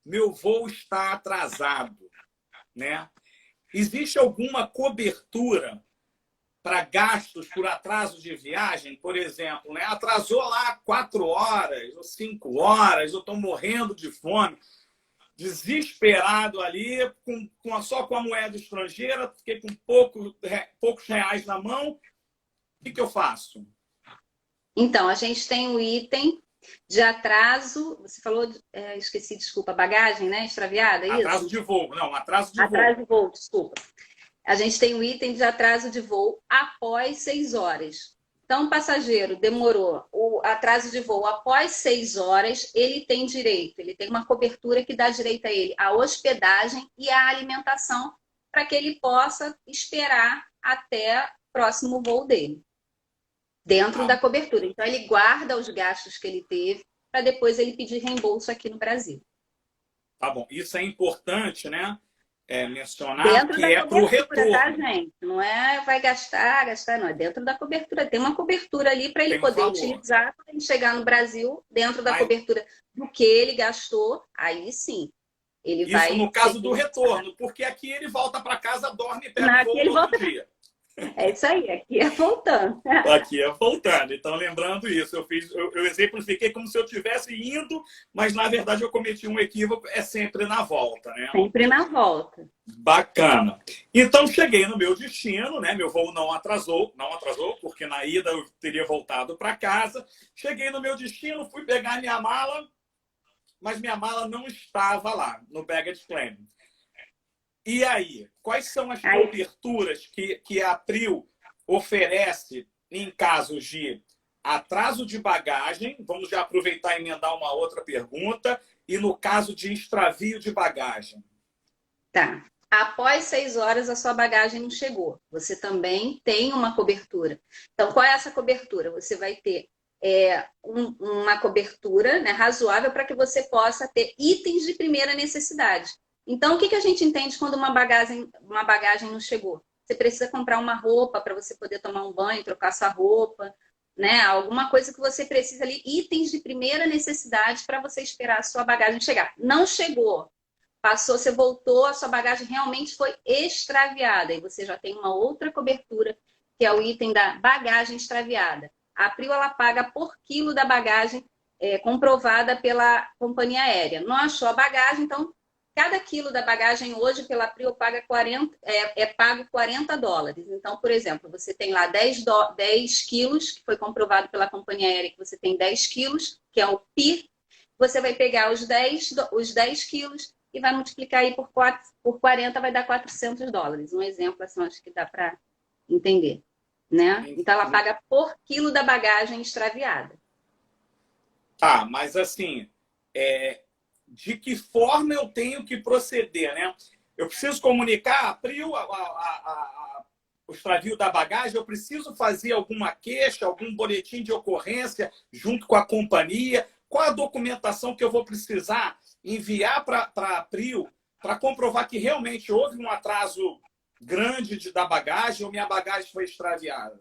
Meu voo está atrasado, né? Existe alguma cobertura para gastos por atraso de viagem? Por exemplo, né? Atrasou lá 4 horas ou 5 horas, eu estou morrendo de fome, desesperado ali, só com a moeda estrangeira, fiquei com poucos reais na mão. O que eu faço? Então, a gente tem o item de atraso. Você falou, esqueci, desculpa, bagagem, né? Extraviada, é isso? Atraso de voo. Não, atraso de voo. Atraso de voo, desculpa. A gente tem o item de atraso de voo após 6 horas. Então, o passageiro demorou o atraso de voo após 6 horas, ele tem direito, ele tem uma cobertura que dá direito a ele a hospedagem e a alimentação para que ele possa esperar até o próximo voo dele, dentro da cobertura. Então, ele guarda os gastos que ele teve para depois ele pedir reembolso aqui no Brasil. Tá bom. Isso é importante, né? Mencionar dentro que da para o retorno. Tá, gente? Não é vai gastar, não. É dentro da cobertura. Tem uma cobertura ali para ele poder utilizar quando ele chegar no Brasil, dentro da cobertura do que ele gastou. Aí sim, ele vai... Isso no caso do retorno, porque aqui ele volta para casa, dorme e pega o voo todo dia. É isso aí, aqui é voltando. Aqui é voltando. Então, lembrando isso, eu exemplifiquei como se eu estivesse indo, mas na verdade eu cometi um equívoco, é sempre na volta, né? Sempre na volta. Bacana. Então, cheguei no meu destino, né? Meu voo não atrasou, porque na ida eu teria voltado para casa. Cheguei no meu destino, fui pegar minha mala, mas minha mala não estava lá, no baggage claim. E aí, quais são as coberturas que a Prio oferece em casos de atraso de bagagem? Vamos já aproveitar e emendar uma outra pergunta. E no caso de extravio de bagagem? Tá. Após 6 horas, a sua bagagem não chegou. Você também tem uma cobertura. Então, qual é essa cobertura? Você vai ter uma cobertura, né, razoável para que você possa ter itens de primeira necessidade. Então, o que a gente entende quando uma bagagem não chegou? Você precisa comprar uma roupa para você poder tomar um banho, trocar sua roupa, né? Alguma coisa que você precisa ali, itens de primeira necessidade para você esperar a sua bagagem chegar. Não chegou, passou, você voltou, a sua bagagem realmente foi extraviada e você já tem uma outra cobertura, que é o item da bagagem extraviada. A Prio, ela paga por quilo da bagagem comprovada pela companhia aérea. Não achou a bagagem, então cada quilo da bagagem hoje pela Prio é pago $40. Então, por exemplo, você tem lá 10 quilos, que foi comprovado pela companhia aérea que você tem 10 quilos, que é o PI. Você vai pegar os 10 quilos e vai multiplicar aí por 40, vai dar $400. Um exemplo, assim, acho que dá para entender, né? Então, ela paga por quilo da bagagem extraviada. Tá, mas assim... de que forma eu tenho que proceder, né? Eu preciso comunicar a Prio, o extravio da bagagem, eu preciso fazer alguma queixa, algum boletim de ocorrência junto com a companhia? Qual a documentação que eu vou precisar enviar para a Prio para comprovar que realmente houve um atraso grande da bagagem ou minha bagagem foi extraviada?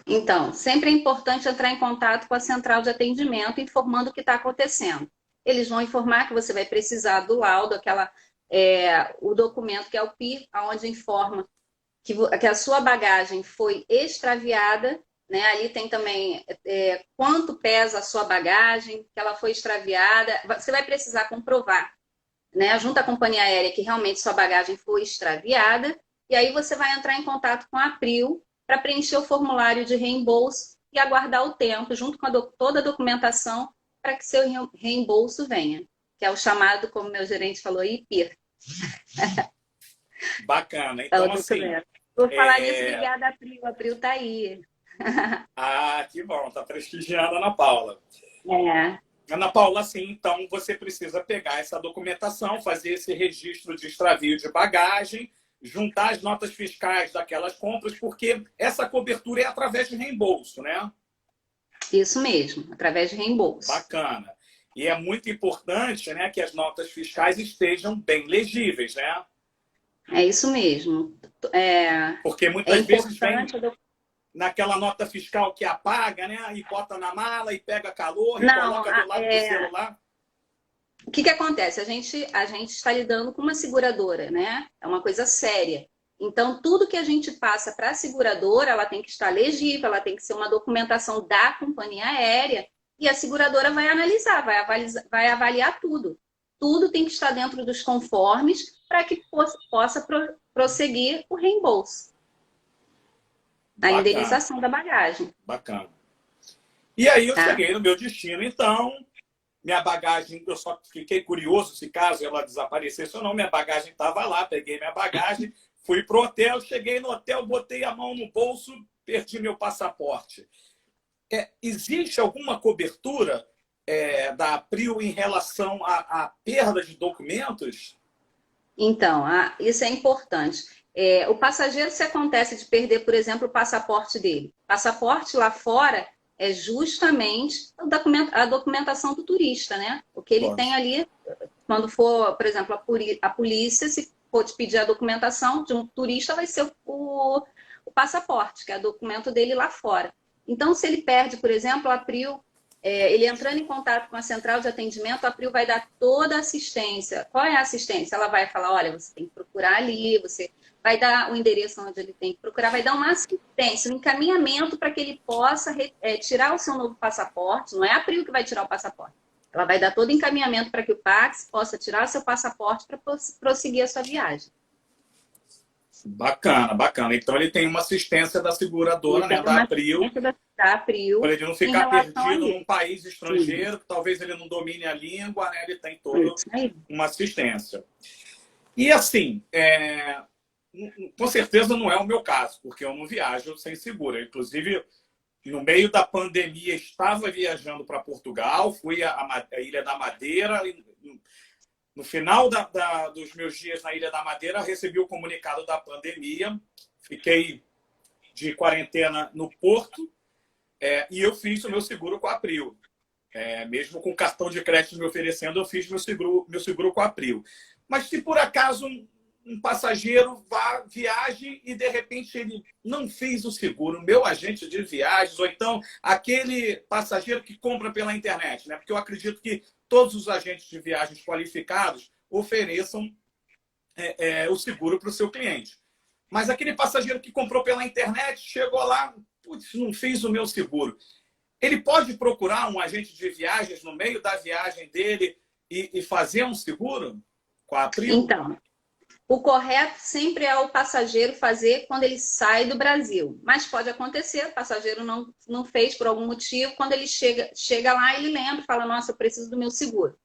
Então, sempre é importante entrar em contato com a central de atendimento, informando o que está acontecendo. Eles vão informar que você vai precisar do laudo, o documento que é o PIR, onde informa que a sua bagagem foi extraviada, né? Ali tem também quanto pesa a sua bagagem, que ela foi extraviada. Você vai precisar comprovar, né, junto à companhia aérea, que realmente sua bagagem foi extraviada, e aí você vai entrar em contato com a Prio para preencher o formulário de reembolso e aguardar o tempo, junto com toda a documentação, para que seu reembolso venha, que é o chamado, como meu gerente falou aí, PIR. Bacana. Então, assim... Por falar nisso, obrigada, Prio. A Prio está aí. Ah, que bom. Está prestigiando a Ana Paula. É. Ana Paula, assim, então você precisa pegar essa documentação, fazer esse registro de extravio de bagagem, juntar as notas fiscais daquelas compras, porque essa cobertura é através de reembolso, né? Isso mesmo, através de reembolso. Bacana. E é muito importante, né, que as notas fiscais estejam bem legíveis, né? É isso mesmo. Porque muitas vezes vem naquela nota fiscal que apaga, né? E bota na mala e pega calor e coloca do lado do celular. O que acontece? A gente está lidando com uma seguradora, né? É uma coisa séria. Então, tudo que a gente passa para a seguradora, ela tem que estar legível, ela tem que ser uma documentação da companhia aérea e a seguradora vai analisar, vai avaliar tudo. Tudo tem que estar dentro dos conformes para que possa prosseguir o reembolso. A indenização da bagagem. Bacana. E aí eu cheguei no meu destino, então, minha bagagem, eu só fiquei curioso se caso ela desaparecesse ou não, minha bagagem estava lá, peguei minha bagagem, fui pro hotel, cheguei no hotel, botei a mão no bolso, perdi meu passaporte. Existe alguma cobertura da Prio em relação à perda de documentos? Então, isso é importante. O passageiro, se acontece de perder, por exemplo, o passaporte dele. Passaporte lá fora é justamente a documentação do turista, né? O que ele tem ali, quando for, por exemplo, a polícia, se for te pedir a documentação de um turista, vai ser o passaporte, que é o documento dele lá fora. Então, se ele perde, por exemplo, a Prio, ele entrando em contato com a central de atendimento, a Prio vai dar toda a assistência. Qual é a assistência? Ela vai falar, olha, você tem que procurar ali, você vai dar o endereço onde ele tem que procurar, vai dar uma assistência, um encaminhamento para que ele possa tirar o seu novo passaporte. Não é a Prio que vai tirar o passaporte. Ela vai dar todo o encaminhamento para que o Pax possa tirar o seu passaporte para prosseguir a sua viagem. Bacana, bacana. Então ele tem uma assistência da seguradora, né, da Prio. Da Prio. Para ele não ficar perdido num país estrangeiro, que talvez ele não domine a língua, né? Ele tem toda uma assistência. E assim, com certeza não é o meu caso, porque eu não viajo sem seguro. Eu, inclusive, no meio da pandemia, estava viajando para Portugal, fui à Ilha da Madeira. No final dos meus dias na Ilha da Madeira, recebi o comunicado da pandemia, fiquei de quarentena no Porto e eu fiz o meu seguro com a Prio. Mesmo com o cartão de crédito me oferecendo, eu fiz meu seguro com a Prio. Mas se por acaso um passageiro viaje e de repente ele não fez o seguro, meu agente de viagens, ou então aquele passageiro que compra pela internet, né? Porque eu acredito que todos os agentes de viagens qualificados ofereçam o seguro para o seu cliente. Mas aquele passageiro que comprou pela internet, chegou lá, putz, não fiz o meu seguro. Ele pode procurar um agente de viagens no meio da viagem dele e fazer um seguro com a Prio? Então, o correto sempre é o passageiro fazer quando ele sai do Brasil. Mas pode acontecer, o passageiro não fez por algum motivo. Quando ele chega lá, ele lembra e fala, nossa, eu preciso do meu seguro.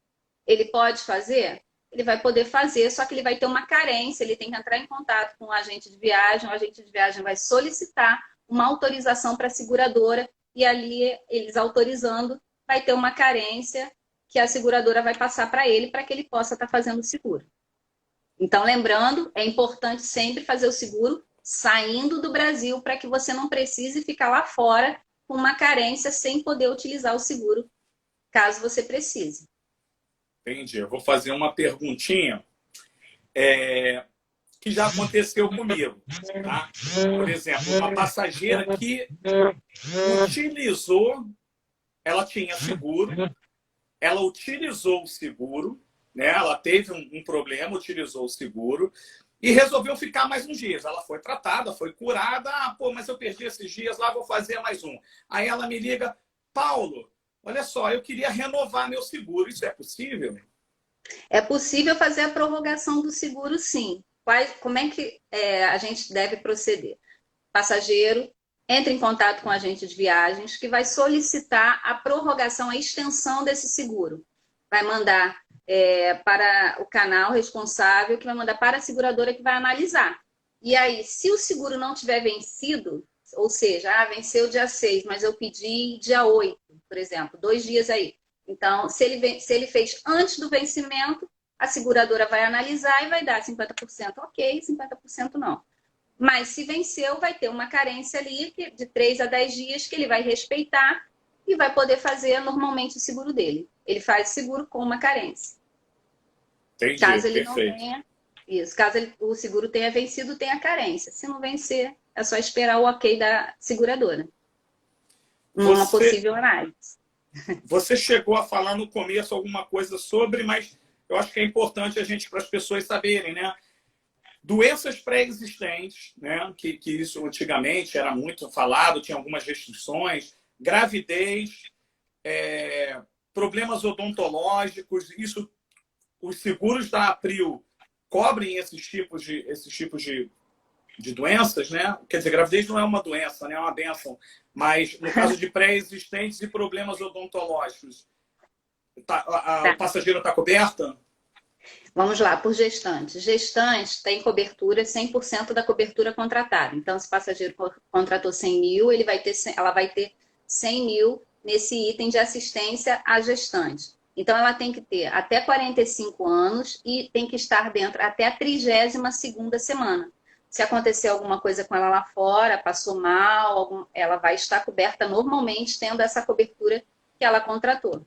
Ele pode fazer? Ele vai poder fazer, só que ele vai ter uma carência, ele tem que entrar em contato com o agente de viagem vai solicitar uma autorização para a seguradora e ali, eles autorizando, vai ter uma carência que a seguradora vai passar para ele para que ele possa estar fazendo o seguro. Então, lembrando, é importante sempre fazer o seguro saindo do Brasil, para que você não precise ficar lá fora com uma carência sem poder utilizar o seguro, caso você precise. Entendi. Eu vou fazer uma perguntinha que já aconteceu comigo. Tá? Por exemplo, uma passageira que utilizou, ela tinha seguro, ela utilizou o seguro, né? Ela teve um problema, utilizou o seguro e resolveu ficar mais uns dias. Ela foi tratada, foi curada. Ah, pô, mas eu perdi esses dias lá, vou fazer mais um. Aí ela me liga, Paulo, olha só, eu queria renovar meu seguro. Isso é possível? É possível fazer a prorrogação do seguro, sim. Como é que a gente deve proceder? Passageiro entra em contato com o agente de viagens, que vai solicitar a prorrogação, a extensão desse seguro. Vai mandar para o canal responsável, que vai mandar para a seguradora, que vai analisar. E aí, se o seguro não tiver vencido, ou seja, venceu dia 6, mas eu pedi dia 8, por exemplo, 2 dias aí. Então, se ele fez antes do vencimento, a seguradora vai analisar e vai dar 50% ok, 50% não. Mas se venceu, vai ter uma carência ali de 3 a 10 dias que ele vai respeitar e vai poder fazer normalmente o seguro dele. Ele faz seguro com uma carência. Entendi, Caso ele perfeito. não tenha, caso o seguro tenha vencido, tem a carência. Se não vencer, é só esperar o ok da seguradora. Uma possível análise. Você chegou a falar no começo alguma coisa sobre, mas eu acho que é importante para as pessoas saberem, né? Doenças pré-existentes, né? Que isso antigamente era muito falado, tinha algumas restrições, gravidez, problemas odontológicos, isso, os seguros da April cobrem esses tipos de doenças, né? Quer dizer, gravidez não é uma doença, né? É uma bênção. Mas no caso de pré-existentes e problemas odontológicos, o passageiro está coberta? Vamos lá, por gestantes. Gestantes tem cobertura, 100% da cobertura contratada. Então, se o passageiro contratou 100 mil, ela vai ter 100 mil nesse item de assistência à gestante. Então, ela tem que ter até 45 anos e tem que estar dentro até a 32ª semana. Se acontecer alguma coisa com ela lá fora, passou mal, ela vai estar coberta normalmente, tendo essa cobertura que ela contratou.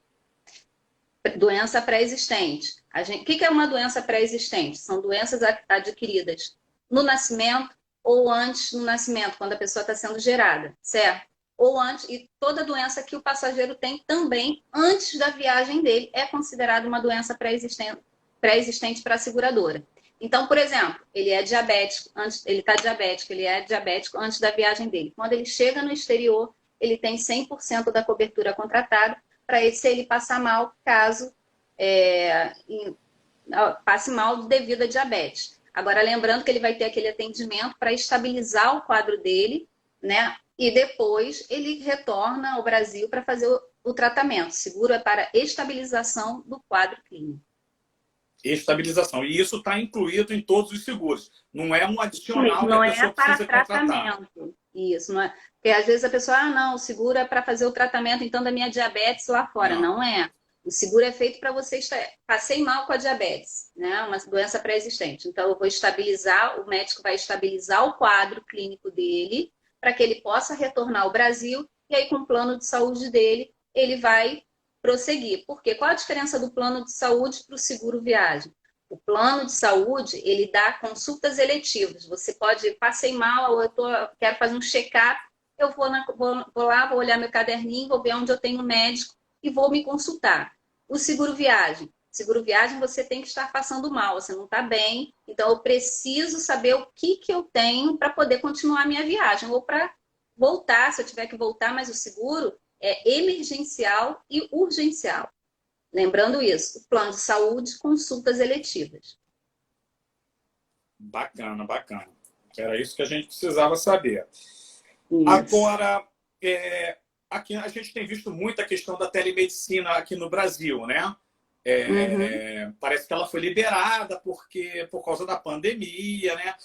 Doença pré-existente. O que é uma doença pré-existente? São doenças adquiridas no nascimento ou antes do nascimento, quando a pessoa está sendo gerada, certo? Ou antes, e toda doença que o passageiro tem também antes da viagem dele é considerada uma doença pré-existente para a seguradora. Então, por exemplo, ele é diabético, ele está diabético, ele é diabético antes da viagem dele. Quando ele chega no exterior, ele tem 100% da cobertura contratada para se ele passar mal, caso passe mal devido a diabetes. Agora, lembrando que ele vai ter aquele atendimento para estabilizar o quadro dele, né? E depois ele retorna ao Brasil para fazer o tratamento. Seguro é para estabilização do quadro clínico. Estabilização. E isso está incluído em todos os seguros. Não é um adicional não que a pessoa precisa contratar. Isso, não é. Porque às vezes a pessoa, não, o seguro é para fazer o tratamento então da minha diabetes lá fora. Não é. O seguro é feito para você passei mal com a diabetes, né? Uma doença pré-existente. Então eu vou estabilizar, o médico vai estabilizar o quadro clínico dele para que ele possa retornar ao Brasil e aí com o plano de saúde dele, ele vai prosseguir. Por quê? Qual a diferença do plano de saúde para o seguro viagem? O plano de saúde, ele dá consultas eletivas. Você pode, passei mal, ou quero fazer um check-up, eu vou lá, vou olhar meu caderninho, vou ver onde eu tenho um médico e vou me consultar. O seguro viagem. Seguro viagem, você tem que estar passando mal, você não está bem, então eu preciso saber o que eu tenho para poder continuar a minha viagem, ou para voltar, se eu tiver que voltar, mas o seguro é emergencial e urgencial. Lembrando isso, o plano de saúde, consultas eletivas. Bacana, bacana. Era isso que a gente precisava saber. Isso. Agora, aqui a gente tem visto muito a questão da telemedicina aqui no Brasil, né? Parece que ela foi liberada por causa da pandemia, né?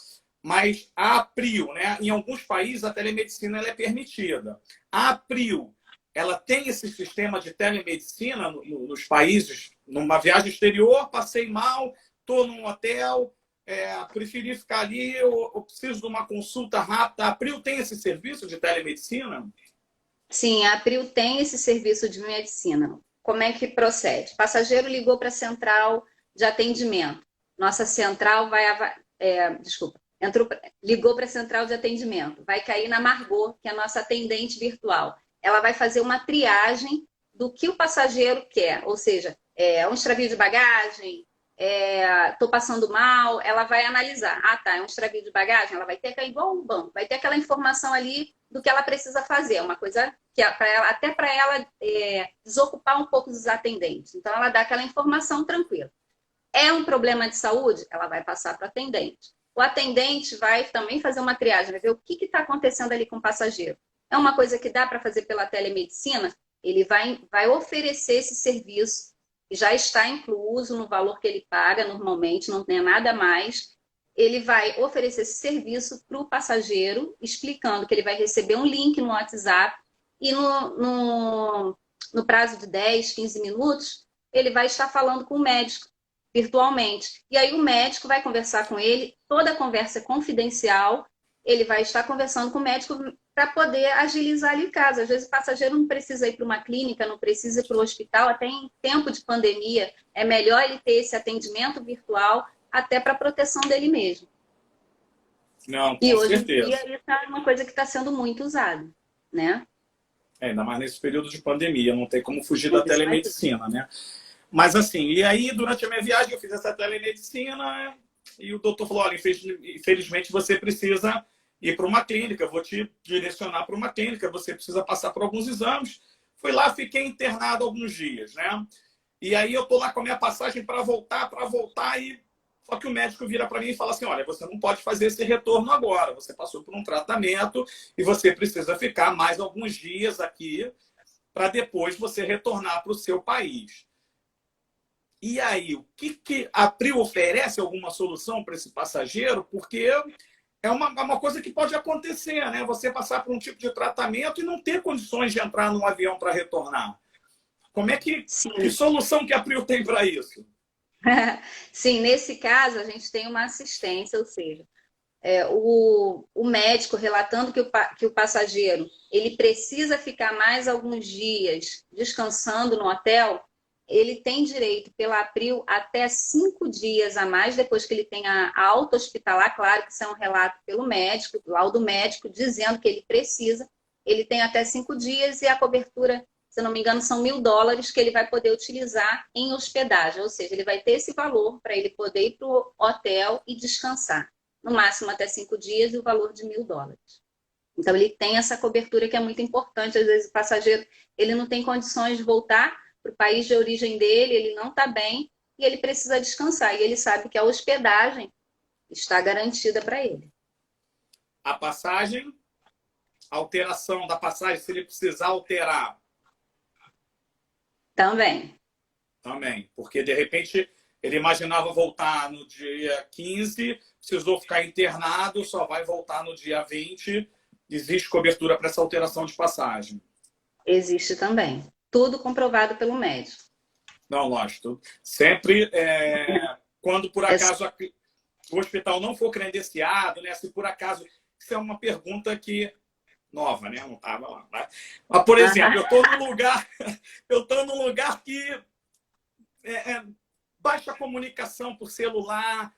Mas a April, né? Em alguns países a telemedicina ela é permitida. A April, ela tem esse sistema de telemedicina nos países, numa viagem exterior, passei mal, estou num hotel, preferir ficar ali, eu preciso de uma consulta rápida. A April tem esse serviço de telemedicina? Sim, a Prio tem esse serviço de medicina. Como é que procede? O passageiro ligou para a central de atendimento. Nossa central vai. Desculpa, ligou para a central de atendimento. Vai cair na Margot, que é a nossa atendente virtual. Ela vai fazer uma triagem do que o passageiro quer, ou seja, um extravio de bagagem, estou passando mal, ela vai analisar. Ah, tá, é um extravio de bagagem, ela vai ter que ir igual um banco, vai ter aquela informação ali do que ela precisa fazer, uma coisa que até para ela desocupar um pouco dos atendentes. Então, ela dá aquela informação tranquila. É um problema de saúde? Ela vai passar para o atendente. O atendente vai também fazer uma triagem, vai ver o que está acontecendo ali com o passageiro. É uma coisa que dá para fazer pela telemedicina? Ele vai oferecer esse serviço, que já está incluso no valor que ele paga normalmente, não tem nada mais. Ele vai oferecer esse serviço para o passageiro, explicando que ele vai receber um link no WhatsApp e no prazo de 10, 15 minutos, ele vai estar falando com o médico virtualmente. E aí o médico vai conversar com ele, toda a conversa é confidencial, ele vai estar conversando com o médico para poder agilizar ali em casa. Às vezes o passageiro não precisa ir para uma clínica, não precisa ir para o hospital, até em tempo de pandemia é melhor ele ter esse atendimento virtual até para a proteção dele mesmo. Não, E com hoje em certeza. dia isso é uma coisa que está sendo muito usada, né? Ainda mais nesse período de pandemia, não tem como fugir É da isso aí. telemedicina, né? Mas assim, e aí durante a minha viagem eu fiz essa telemedicina e o doutor falou, olha, infelizmente você precisa ir para uma clínica, eu vou te direcionar para uma clínica, você precisa passar por alguns exames. Fui lá, fiquei internado alguns dias, né? E aí eu tô lá com a minha passagem para voltar, e só que o médico vira para mim e fala assim, olha, você não pode fazer esse retorno agora, você passou por um tratamento e você precisa ficar mais alguns dias aqui para depois você retornar para o seu país. E aí, o que a Prio oferece alguma solução para esse passageiro? Porque é uma coisa que pode acontecer, né? Você passar por um tipo de tratamento e não ter condições de entrar num avião para retornar. Como é que Sim. solução que a Prio tem para isso? Sim, nesse caso a gente tem uma assistência, ou seja, o médico relatando que o passageiro ele precisa ficar mais alguns dias descansando no hotel, ele tem direito pela April até 5 dias a mais depois que ele tem a alta hospitalar, claro que isso é um relato pelo médico, laudo médico dizendo que ele precisa, ele tem até 5 dias e a cobertura, se não me engano, são US$ 1.000 que ele vai poder utilizar em hospedagem, ou seja, ele vai ter esse valor para ele poder ir para o hotel e descansar. No máximo até 5 dias e o valor de US$ 1.000. Então, ele tem essa cobertura que é muito importante. Às vezes, o passageiro ele não tem condições de voltar para o país de origem dele, ele não está bem e ele precisa descansar. E ele sabe que a hospedagem está garantida para ele. A passagem, alteração da passagem, se ele precisar alterar. Também. Também, porque de repente ele imaginava voltar no dia 15, precisou ficar internado, só vai voltar no dia 20. Existe cobertura para essa alteração de passagem? Existe também. Tudo comprovado pelo médico. Não, lógico. Sempre, quando por acaso o hospital não for credenciado, né? Se por acaso. Isso é uma pergunta que. Nova, né? Não estava lá. Mas, por exemplo, eu estou num lugar que baixa comunicação por celular,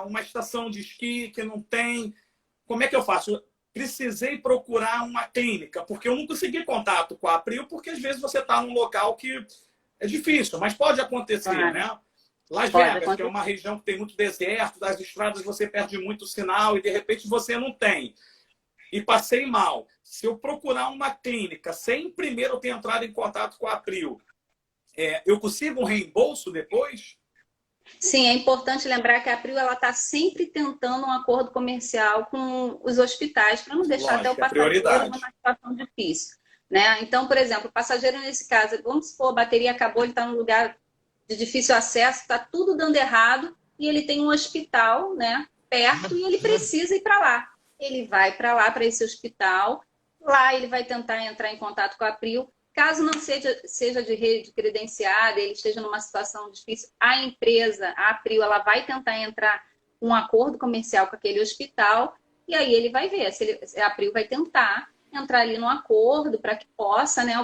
uma estação de esqui que não tem. Como é que eu faço? Precisei procurar uma clínica, porque eu não consegui contato com a April, porque às vezes você está num local que é difícil, mas pode acontecer, né? Las Vegas, que é uma região que tem muito deserto, das estradas você perde muito sinal e de repente você não tem. E passei mal. Se eu procurar uma clínica sem primeiro ter entrado em contato com a April, eu consigo um reembolso depois? Sim, é importante lembrar que a April está sempre tentando um acordo comercial com os hospitais para não deixar até o passageiro numa situação difícil. Né? Então, por exemplo, o passageiro nesse caso, vamos supor, a bateria acabou, ele está num lugar de difícil acesso, está tudo dando errado e ele tem um hospital, né, perto e ele precisa ir para lá. Ele vai para lá, para esse hospital, lá ele vai tentar entrar em contato com a April. Caso não seja de rede credenciada, ele esteja numa situação difícil, a empresa, a April, ela vai tentar entrar um acordo comercial com aquele hospital, e aí ele vai ver se a Prio vai tentar entrar ali no acordo para que possa, né,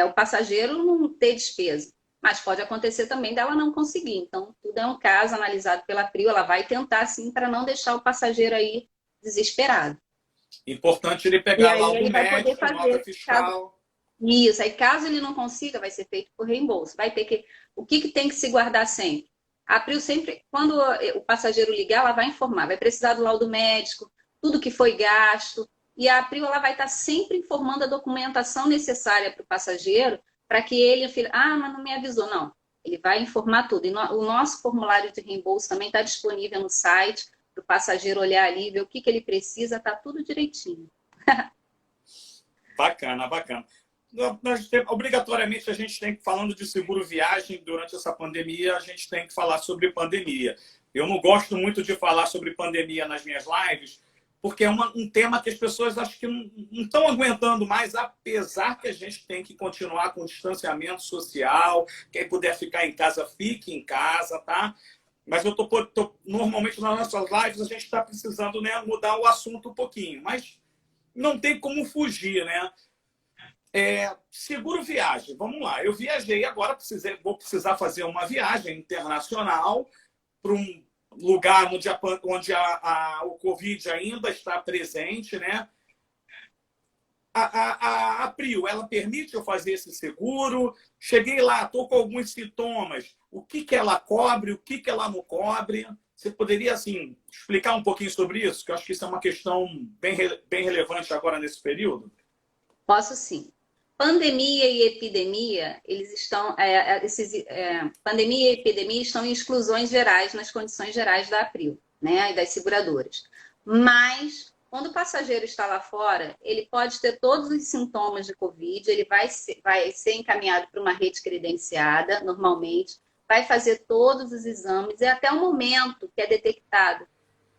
o passageiro não ter despesa. Mas pode acontecer também dela não conseguir. Então, tudo é um caso analisado pela Prio, ela vai tentar sim para não deixar o passageiro aí desesperado. Importante ele E pegar aí laudo ele vai poder médico, nota fazer, fiscal. isso, aí caso ele não consiga, vai ser feito por reembolso. Vai ter que. O que tem que se guardar sempre? A Prio sempre, quando o passageiro ligar, ela vai informar, vai precisar do laudo médico, tudo que foi gasto. E a Prio ela vai estar sempre informando a documentação necessária para o passageiro, para que ele, mas não me avisou. Não, ele vai informar tudo. E o nosso formulário de reembolso também está disponível no site, para o passageiro olhar ali, ver o que ele precisa, está tudo direitinho. Bacana, bacana. Obrigatoriamente, a gente tem que, falando de seguro viagem, durante essa pandemia, a gente tem que falar sobre pandemia. Eu não gosto muito de falar sobre pandemia nas minhas lives, porque é um tema que as pessoas acho que não estão aguentando mais, apesar que a gente tem que continuar com o distanciamento social. Quem puder ficar em casa, fique em casa, tá? Mas normalmente nas nossas lives a gente está precisando, né, mudar o assunto um pouquinho, mas não tem como fugir, né? Seguro viagem, vamos lá. Eu viajei agora, vou precisar fazer uma viagem internacional para um lugar onde o Covid ainda está presente, né? A Prio, ela permite eu fazer esse seguro? Cheguei lá, estou com alguns sintomas. O que ela cobre, o que ela não cobre? Você poderia, assim, explicar um pouquinho sobre isso? Que eu acho que isso é uma questão bem relevante agora nesse período. Posso sim. Pandemia e epidemia, eles estão. Pandemia e epidemia estão em exclusões gerais, nas condições gerais da Prio, né? E das seguradoras. Mas, quando o passageiro está lá fora, ele pode ter todos os sintomas de Covid, ele vai ser encaminhado para uma rede credenciada, normalmente, vai fazer todos os exames, e até o momento que é detectado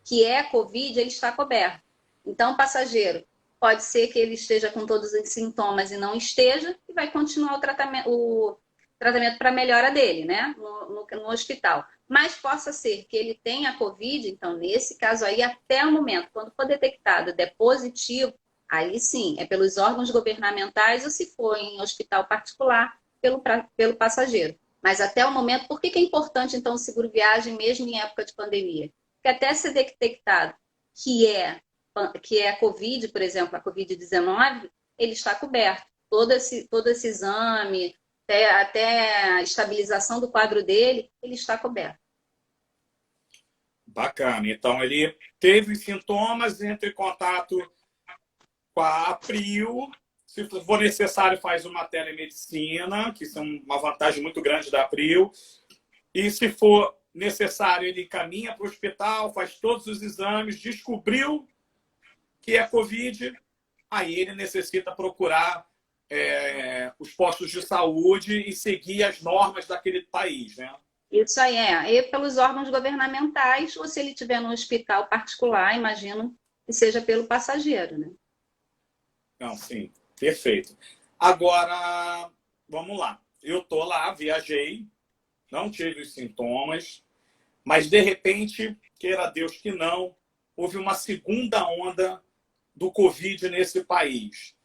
que é Covid, ele está coberto. Então, o passageiro pode ser que ele esteja com todos os sintomas e não esteja, e vai continuar o tratamento para a melhora dele, né? No hospital. Mas possa ser que ele tenha Covid, então, nesse caso aí, até o momento, quando for detectado, der positivo, aí sim, é pelos órgãos governamentais ou se for em hospital particular, pelo passageiro. Mas até o momento, por que é importante, então, o seguro viagem, mesmo em época de pandemia? Porque até ser detectado que é a Covid, por exemplo, a Covid-19, ele está coberto. Todo esse exame, até a estabilização do quadro dele, ele está coberto. Bacana. Então, ele teve sintomas, entra em contato com a Prio. Se for necessário, faz uma telemedicina, que isso é uma vantagem muito grande da Prio. E se for necessário, ele caminha para o hospital, faz todos os exames, descobriu que é Covid, aí ele necessita procurar os postos de saúde e seguir as normas daquele país, né? Isso aí e pelos órgãos governamentais, ou se ele estiver no hospital particular, imagino que seja pelo passageiro, né? Não, sim, perfeito. Agora, vamos lá. Eu tô lá, viajei, não tive os sintomas, mas de repente, queira Deus que não, houve uma segunda onda do Covid nesse país.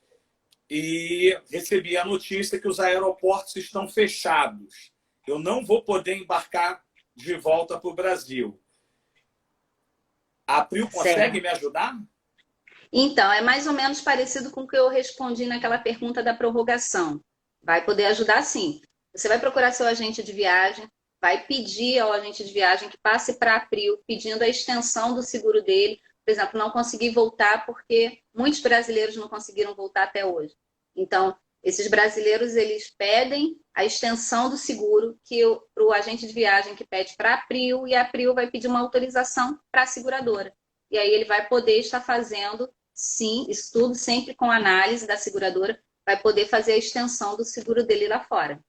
E recebi a notícia que os aeroportos estão fechados. Eu não vou poder embarcar de volta para o Brasil. A Prio consegue me ajudar? Então, é mais ou menos parecido com o que eu respondi naquela pergunta da prorrogação. Vai poder ajudar sim. Você vai procurar seu agente de viagem, vai pedir ao agente de viagem que passe para a Prio, pedindo a extensão do seguro dele. Por exemplo, não consegui voltar porque muitos brasileiros não conseguiram voltar até hoje. Então, esses brasileiros, eles pedem a extensão do seguro para o agente de viagem que pede para a Prio, e a Prio vai pedir uma autorização para a seguradora. E aí ele vai poder estar fazendo, sim, isso tudo sempre com análise da seguradora, vai poder fazer a extensão do seguro dele lá fora.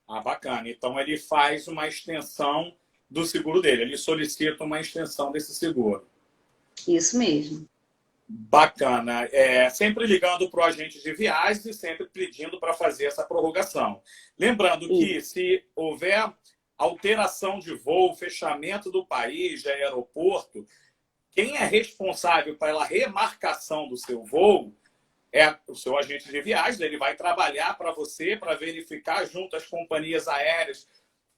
Ah, bacana. Então ele faz uma extensão do seguro dele, ele solicita uma extensão desse seguro. Isso mesmo. Bacana. Sempre ligando para o agente de viagens e sempre pedindo para fazer essa prorrogação. Lembrando que se houver alteração de voo, fechamento do país, de aeroporto, quem é responsável pela remarcação do seu voo é o seu agente de viagens. Ele vai trabalhar para você, para verificar junto às companhias aéreas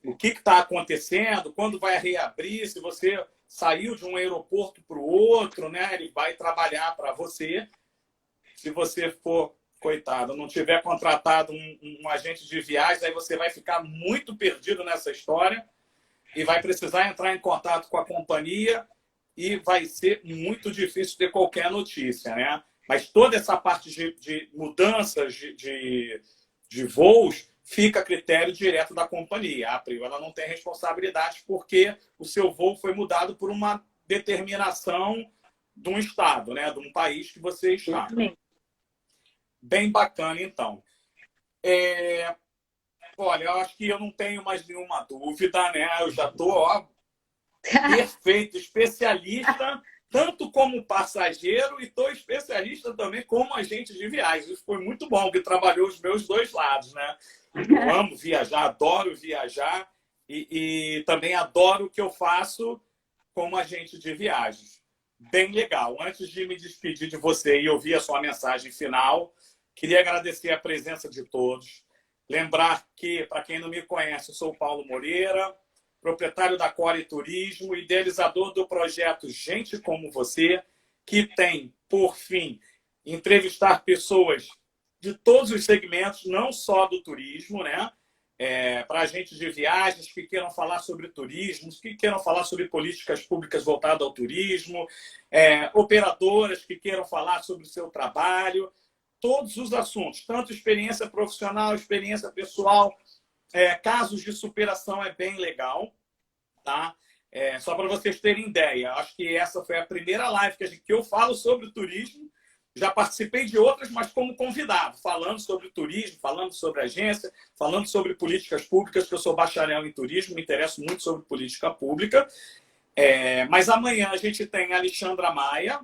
o que está acontecendo, quando vai reabrir, se você saiu de um aeroporto para o outro, né? Ele vai trabalhar para você. Se você for, coitado, não tiver contratado um agente de viagens, aí você vai ficar muito perdido nessa história e vai precisar entrar em contato com a companhia e vai ser muito difícil ter qualquer notícia, né? Mas toda essa parte de mudanças de voos fica a critério direto da companhia. A Prio, ela não tem responsabilidade porque o seu voo foi mudado por uma determinação de um estado, né? De um país que você está. Bem bacana, então. Olha, eu acho que eu não tenho mais nenhuma dúvida, né? Eu já estou perfeito, especialista, tanto como passageiro e estou especialista também como agente de viagens. Isso foi muito bom, que trabalhou os meus dois lados, né? Eu amo viajar, adoro viajar e também adoro o que eu faço como agente de viagens. Bem legal. Antes de me despedir de você e ouvir a sua mensagem final, queria agradecer a presença de todos. Lembrar que, para quem não me conhece, eu sou o Paulo Moreira, proprietário da Core Turismo, idealizador do projeto Gente Como Você, que tem, por fim, entrevistar pessoas de todos os segmentos, não só do turismo, né? Para agentes de viagens que queiram falar sobre turismo, que queiram falar sobre políticas públicas voltadas ao turismo, operadoras que queiram falar sobre o seu trabalho, todos os assuntos, tanto experiência profissional, experiência pessoal, casos de superação é bem legal, tá? Só para vocês terem ideia, acho que essa foi a primeira live que eu falo sobre turismo. Já participei de outras, mas como convidado, falando sobre turismo, falando sobre agência, falando sobre políticas públicas, que eu sou bacharel em turismo, me interesso muito sobre política pública. Mas amanhã a gente tem a Alexandra Maia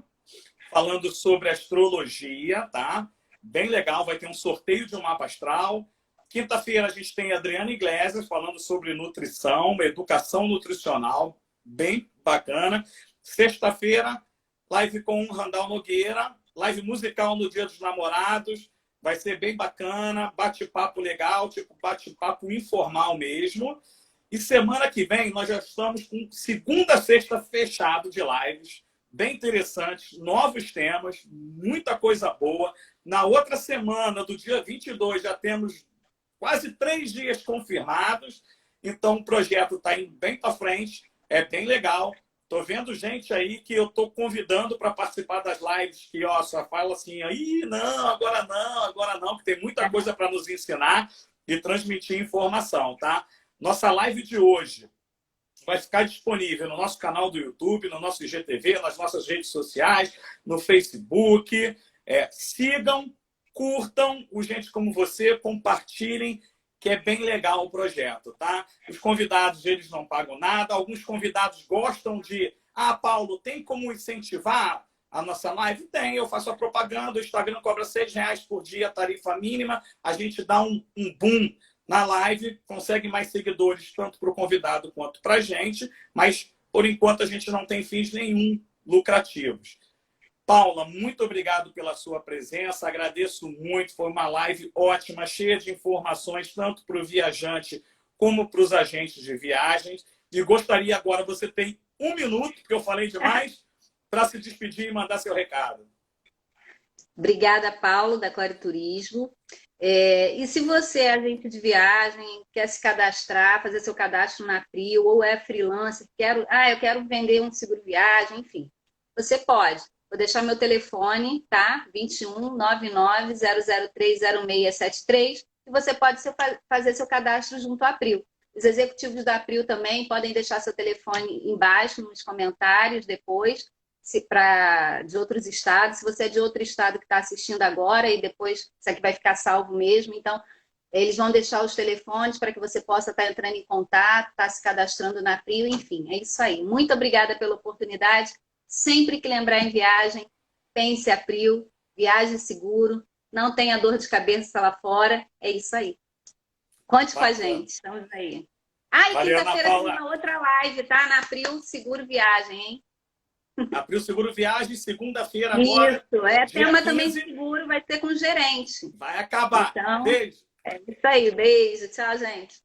falando sobre astrologia, tá? Bem legal, vai ter um sorteio de um mapa astral. Quinta-feira a gente tem a Adriana Iglesias falando sobre nutrição, educação nutricional, bem bacana. Sexta-feira, live com o Randall Nogueira, live musical no Dia dos Namorados, vai ser bem bacana, bate-papo legal, tipo bate-papo informal mesmo. E semana que vem nós já estamos com segunda a sexta fechado de lives, bem interessantes, novos temas, muita coisa boa. Na outra semana, do dia 22, já temos quase 3 dias confirmados, então o projeto está indo bem para frente, é bem legal. Estou vendo gente aí que eu estou convidando para participar das lives que só fala assim, aí não, agora não, que tem muita coisa para nos ensinar e transmitir informação, tá? Nossa live de hoje vai ficar disponível no nosso canal do YouTube, no nosso IGTV, nas nossas redes sociais, no Facebook. Sigam, curtam o Gente Como Você, compartilhem, que é bem legal o projeto, tá? Os convidados, eles não pagam nada. Alguns convidados gostam de... Paulo, tem como incentivar a nossa live? Tem, eu faço a propaganda, o Instagram cobra R$6 por dia, tarifa mínima. A gente dá um boom na live, consegue mais seguidores, tanto para o convidado quanto para a gente, mas, por enquanto, a gente não tem fins nenhum lucrativos. Paula, muito obrigado pela sua presença, agradeço muito, foi uma live ótima, cheia de informações, tanto para o viajante como para os agentes de viagens. E gostaria agora, você tem 1 minuto, porque eu falei demais, para se despedir e mandar seu recado. Obrigada, Paulo, da Core Turismo. E se você é agente de viagem, quer se cadastrar, fazer seu cadastro na Prio, ou é freelancer, eu quero vender um seguro viagem, enfim, você pode. Vou deixar meu telefone, tá? 21 99 003 0673, e você pode fazer seu cadastro junto à Prio. Os executivos da Prio também podem deixar seu telefone embaixo nos comentários depois, de outros estados. Se você é de outro estado que está assistindo agora e depois isso aqui vai ficar salvo mesmo, então eles vão deixar os telefones para que você possa estar entrando em contato, estar se cadastrando na Prio, enfim, é isso aí. Muito obrigada pela oportunidade. Sempre que lembrar em viagem, pense a Prio, viaje seguro, não tenha dor de cabeça lá fora, é isso aí. Conte com a gente, estamos aí. Ah, e Valeu, Ana quinta-feira tem Paula. uma outra live, tá? Na April Seguro Viagem, hein? Abriu Seguro Viagem, segunda-feira agora, Isso, é dia tema também de 15. seguro, vai ser com o gerente. Vai acabar. Então, Beijo. é isso aí. Beijo, tchau, gente.